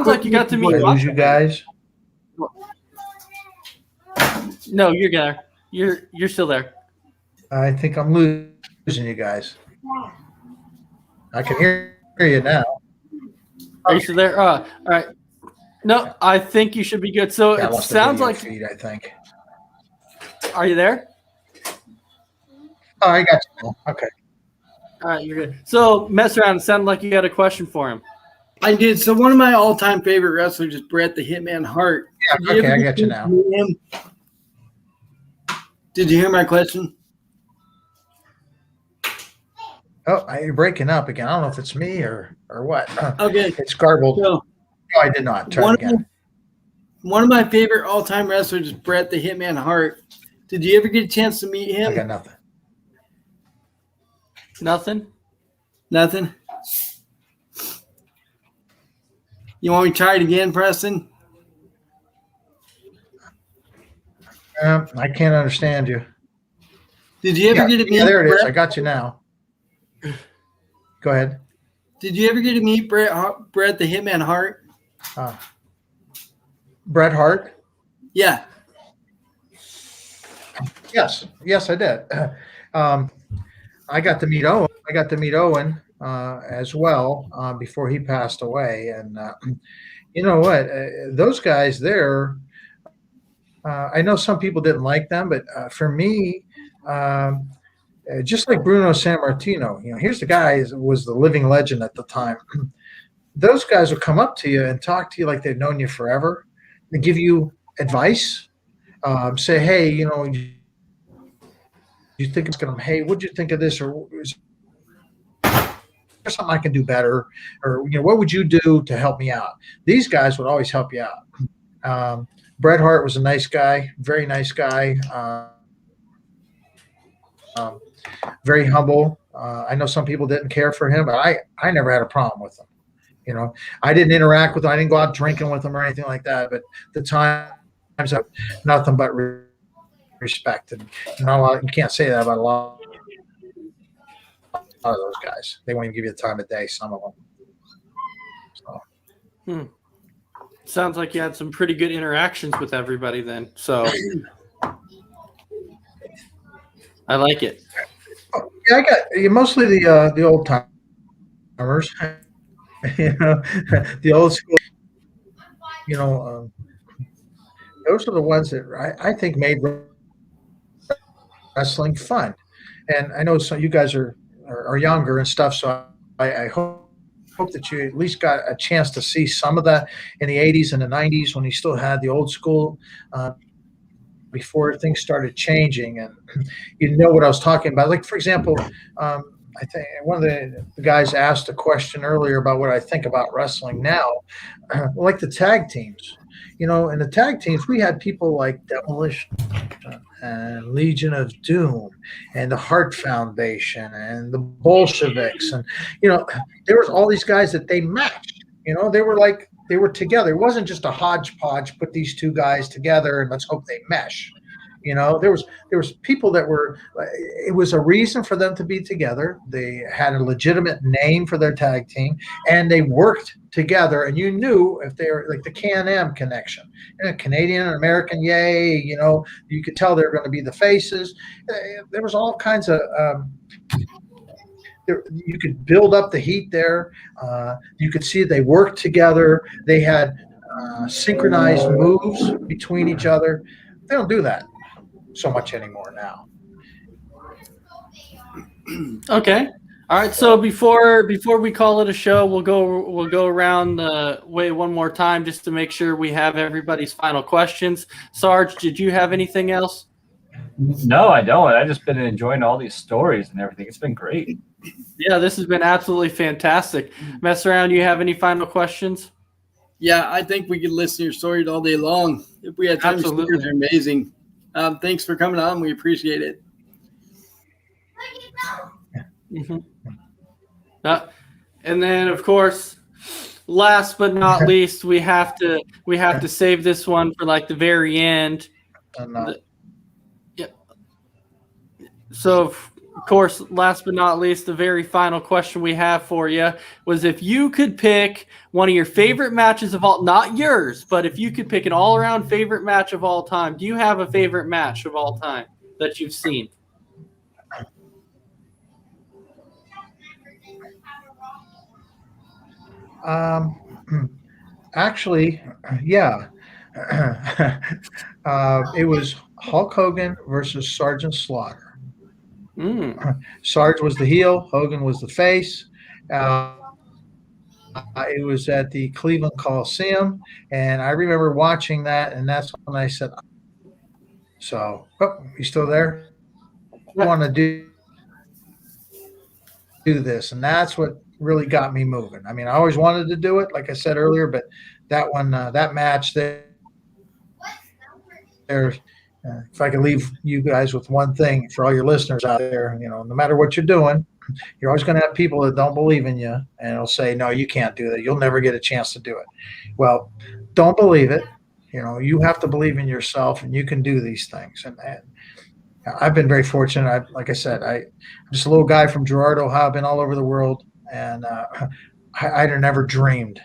like you got to meet. Did I lose you guys? No, you're there. You're still there. I think I'm losing you guys. I can hear you now. Are you still there? All right. No, I think you should be good. So Yeah, I it lost the sounds video like. feed, I think. Are you there? Oh, I got you now. Okay. All right, you're good. So mess around. It sounded like you had a question for him. I did. So one of my all-time favorite wrestlers is Bret the Hitman Hart. Yeah, okay, I got you now. Did you hear my question? Oh, you're breaking up again. I don't know if it's me or what. Okay. It's garbled. So, No, I did not. Try it again. One of my favorite all-time wrestlers is Bret the Hitman Hart. Did you ever get a chance to meet him? I got nothing. Nothing. Nothing? You want me to try it again, Preston? I can't understand you. Did you ever get to meet? Yeah, there it is. Bret? I got you now. Go ahead. Did you ever get to meet Bret the Hitman Hart? Bret Hart. Yeah. Yes, I did. I got to meet Owen. As well before he passed away, and you know what? Those guys there. I know some people didn't like them, but for me, just like Bruno Sammartino, here's the guy who was the living legend at the time. Those guys would come up to you and talk to you like they've known you forever. They give you advice, say, hey, you think it's going to, hey, what'd you think of this? Or is there something I can do better? Or, what would you do to help me out? These guys would always help you out. Bret Hart was a nice guy, very nice guy, very humble. I know some people didn't care for him, but I never had a problem with him. I didn't interact with him. I didn't go out drinking with him or anything like that. But the times, nothing but respect. And you can't say that about a lot of those guys. They won't even give you the time of day, some of them. So. Sounds like you had some pretty good interactions with everybody then. So I like it. Yeah, I got mostly the old timers, the old school. Those are the ones that I think made wrestling fun. And I know some you guys are younger and stuff, so I hope that you at least got a chance to see some of that in the 80s and the 90s when he still had the old school before things started changing. And what I was talking about. Like, for example, I think one of the guys asked a question earlier about what I think about wrestling now, like the tag teams. In the tag teams, we had people like Demolition and Legion of Doom and the Hart Foundation and the Bolsheviks. And, there was all these guys that they matched. They were together. It wasn't just a hodgepodge, put these two guys together and let's hope they mesh. There was people that were, it was a reason for them to be together. They had a legitimate name for their tag team and they worked together, and you knew if they were like the Can-Am connection, Canadian and American, yay, you could tell they were going to be the faces. There was all kinds of, you could build up the heat there. You could see they worked together. They had synchronized moves between each other. They don't do that so much anymore now. Okay. All right. So before we call it a show, we'll go around the way one more time just to make sure we have everybody's final questions. Sarge, did you have anything else? No, I don't. I've just been enjoying all these stories and everything. It's been great. Yeah, this has been absolutely fantastic. Mess around. You have any final questions? Yeah, I think we could listen to your stories all day long. If we had time, your stories are amazing. Thanks for coming on. We appreciate it. Mm-hmm. And then, of course, last but not least, we have to save this one for like the very end. So, of course, last but not least, the very final question we have for you was if you could pick one of your favorite matches of all, not yours, but if you could pick an all-around favorite match of all time, do you have a favorite match of all time that you've seen? Actually, yeah. It was Hulk Hogan versus Sergeant Slaughter. Sarge was the heel, Hogan was the face. It was at the Cleveland Coliseum, and I remember watching that, and that's when I said, "So, you still there? I want to do this," and that's what really got me moving. I mean, I always wanted to do it, like I said earlier, but that one, that match there. If I could leave you guys with one thing for all your listeners out there, no matter what you're doing, You're always going to have people that don't believe in you and will say, no, you can't do that. You'll never get a chance to do it. Well, don't believe it. You have to believe in yourself, and you can do these things. And I've been very fortunate. Like I said, I'm just a little guy from Girard, Ohio. I've been all over the world, and I'd have never dreamed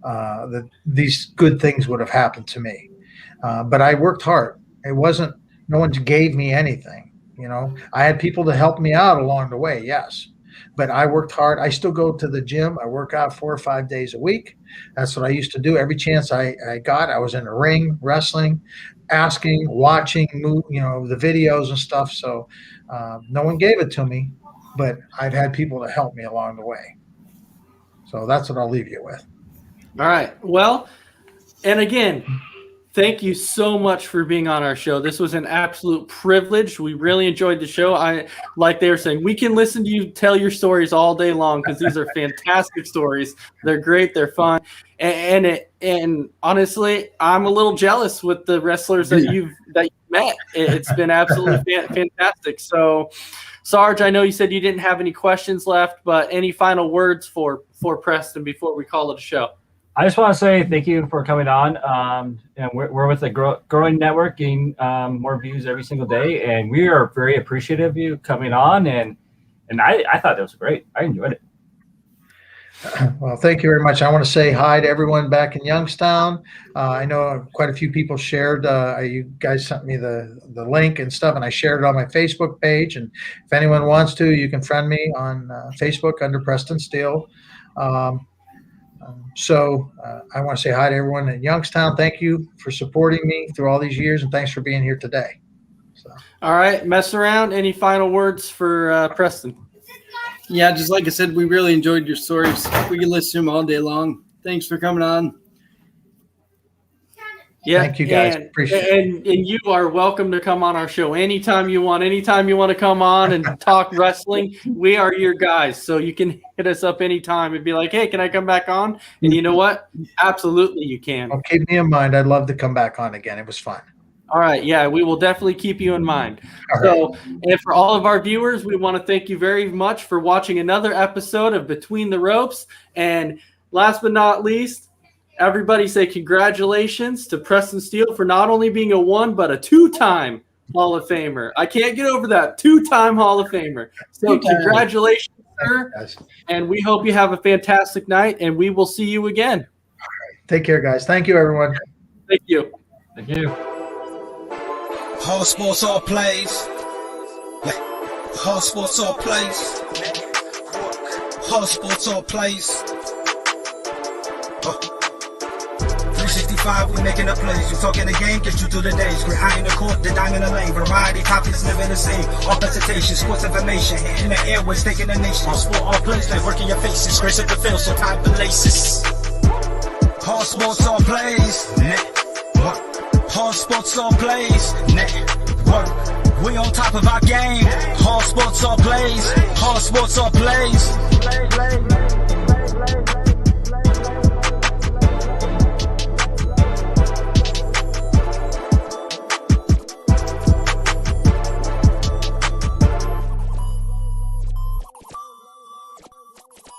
that these good things would have happened to me. But I worked hard. No one gave me anything. I had people to help me out along the way, yes. But I worked hard. I still go to the gym. I work out 4 or 5 days a week. That's what I used to do. Every chance I got, I was in the ring, wrestling, asking, watching, the videos and stuff. So no one gave it to me, but I've had people to help me along the way. So that's what I'll leave you with. All right. Well, and again, thank you so much for being on our show. This was an absolute privilege. We really enjoyed the show. Like they were saying, we can listen to you tell your stories all day long because these are fantastic stories. They're great. They're fun. And honestly, I'm a little jealous with the wrestlers that you've met. It's been absolutely fantastic. So, Sarge, I know you said you didn't have any questions left, but any final words for Preston before we call it a show? I just want to say thank you for coming on. And we're with a growing network, getting more views every single day, and we are very appreciative of you coming on. And I thought that was great. I enjoyed it. Well, thank you very much. I want to say hi to everyone back in Youngstown. I know quite a few people shared. You guys sent me the link and stuff, and I shared it on my Facebook page. And if anyone wants to, you can friend me on Facebook under Preston Steele. So I want to say hi to everyone in Youngstown. Thank you for supporting me through all these years, and thanks for being here today. All right, mess around. Any final words for Preston? Yeah, just like I said, we really enjoyed your stories. We can listen to them all day long. Thanks for coming on. Yeah, thank you guys. Appreciate it. And you are welcome to come on our show anytime you want. Anytime you want to come on and talk wrestling, we are your guys. So you can hit us up anytime and be like, hey, can I come back on? And you know what? Absolutely you can. Well, keep me in mind. I'd love to come back on again. It was fun. All right. Yeah, we will definitely keep you in mind. So, and for all of our viewers, we want to thank you very much for watching another episode of Between the Ropes. And last but not least, everybody say congratulations to Preston Steele for not only being a 1, but a 2-time Hall of Famer. I can't get over that. 2-time Hall of Famer. So congratulations, sir. And we hope you have a fantastic night, and we will see you again. All right. Take care, guys. Thank you, everyone. Thank you. Thank you. All sports, all plays. All sports, all plays. All sports, all plays. 365, we making a plays. You talking the game, get you through the days. Great eye in the court, the dime in the lane. Variety, topics, living the same. All presentation, sports information. Hitting the airways, taking the nation. All sport, all plays, like working your faces. Grace at the field, so tight the laces. All sports, all plays. Network. All sports, all plays. Network. We on top of our game. All sports, all plays. All sports, all plays.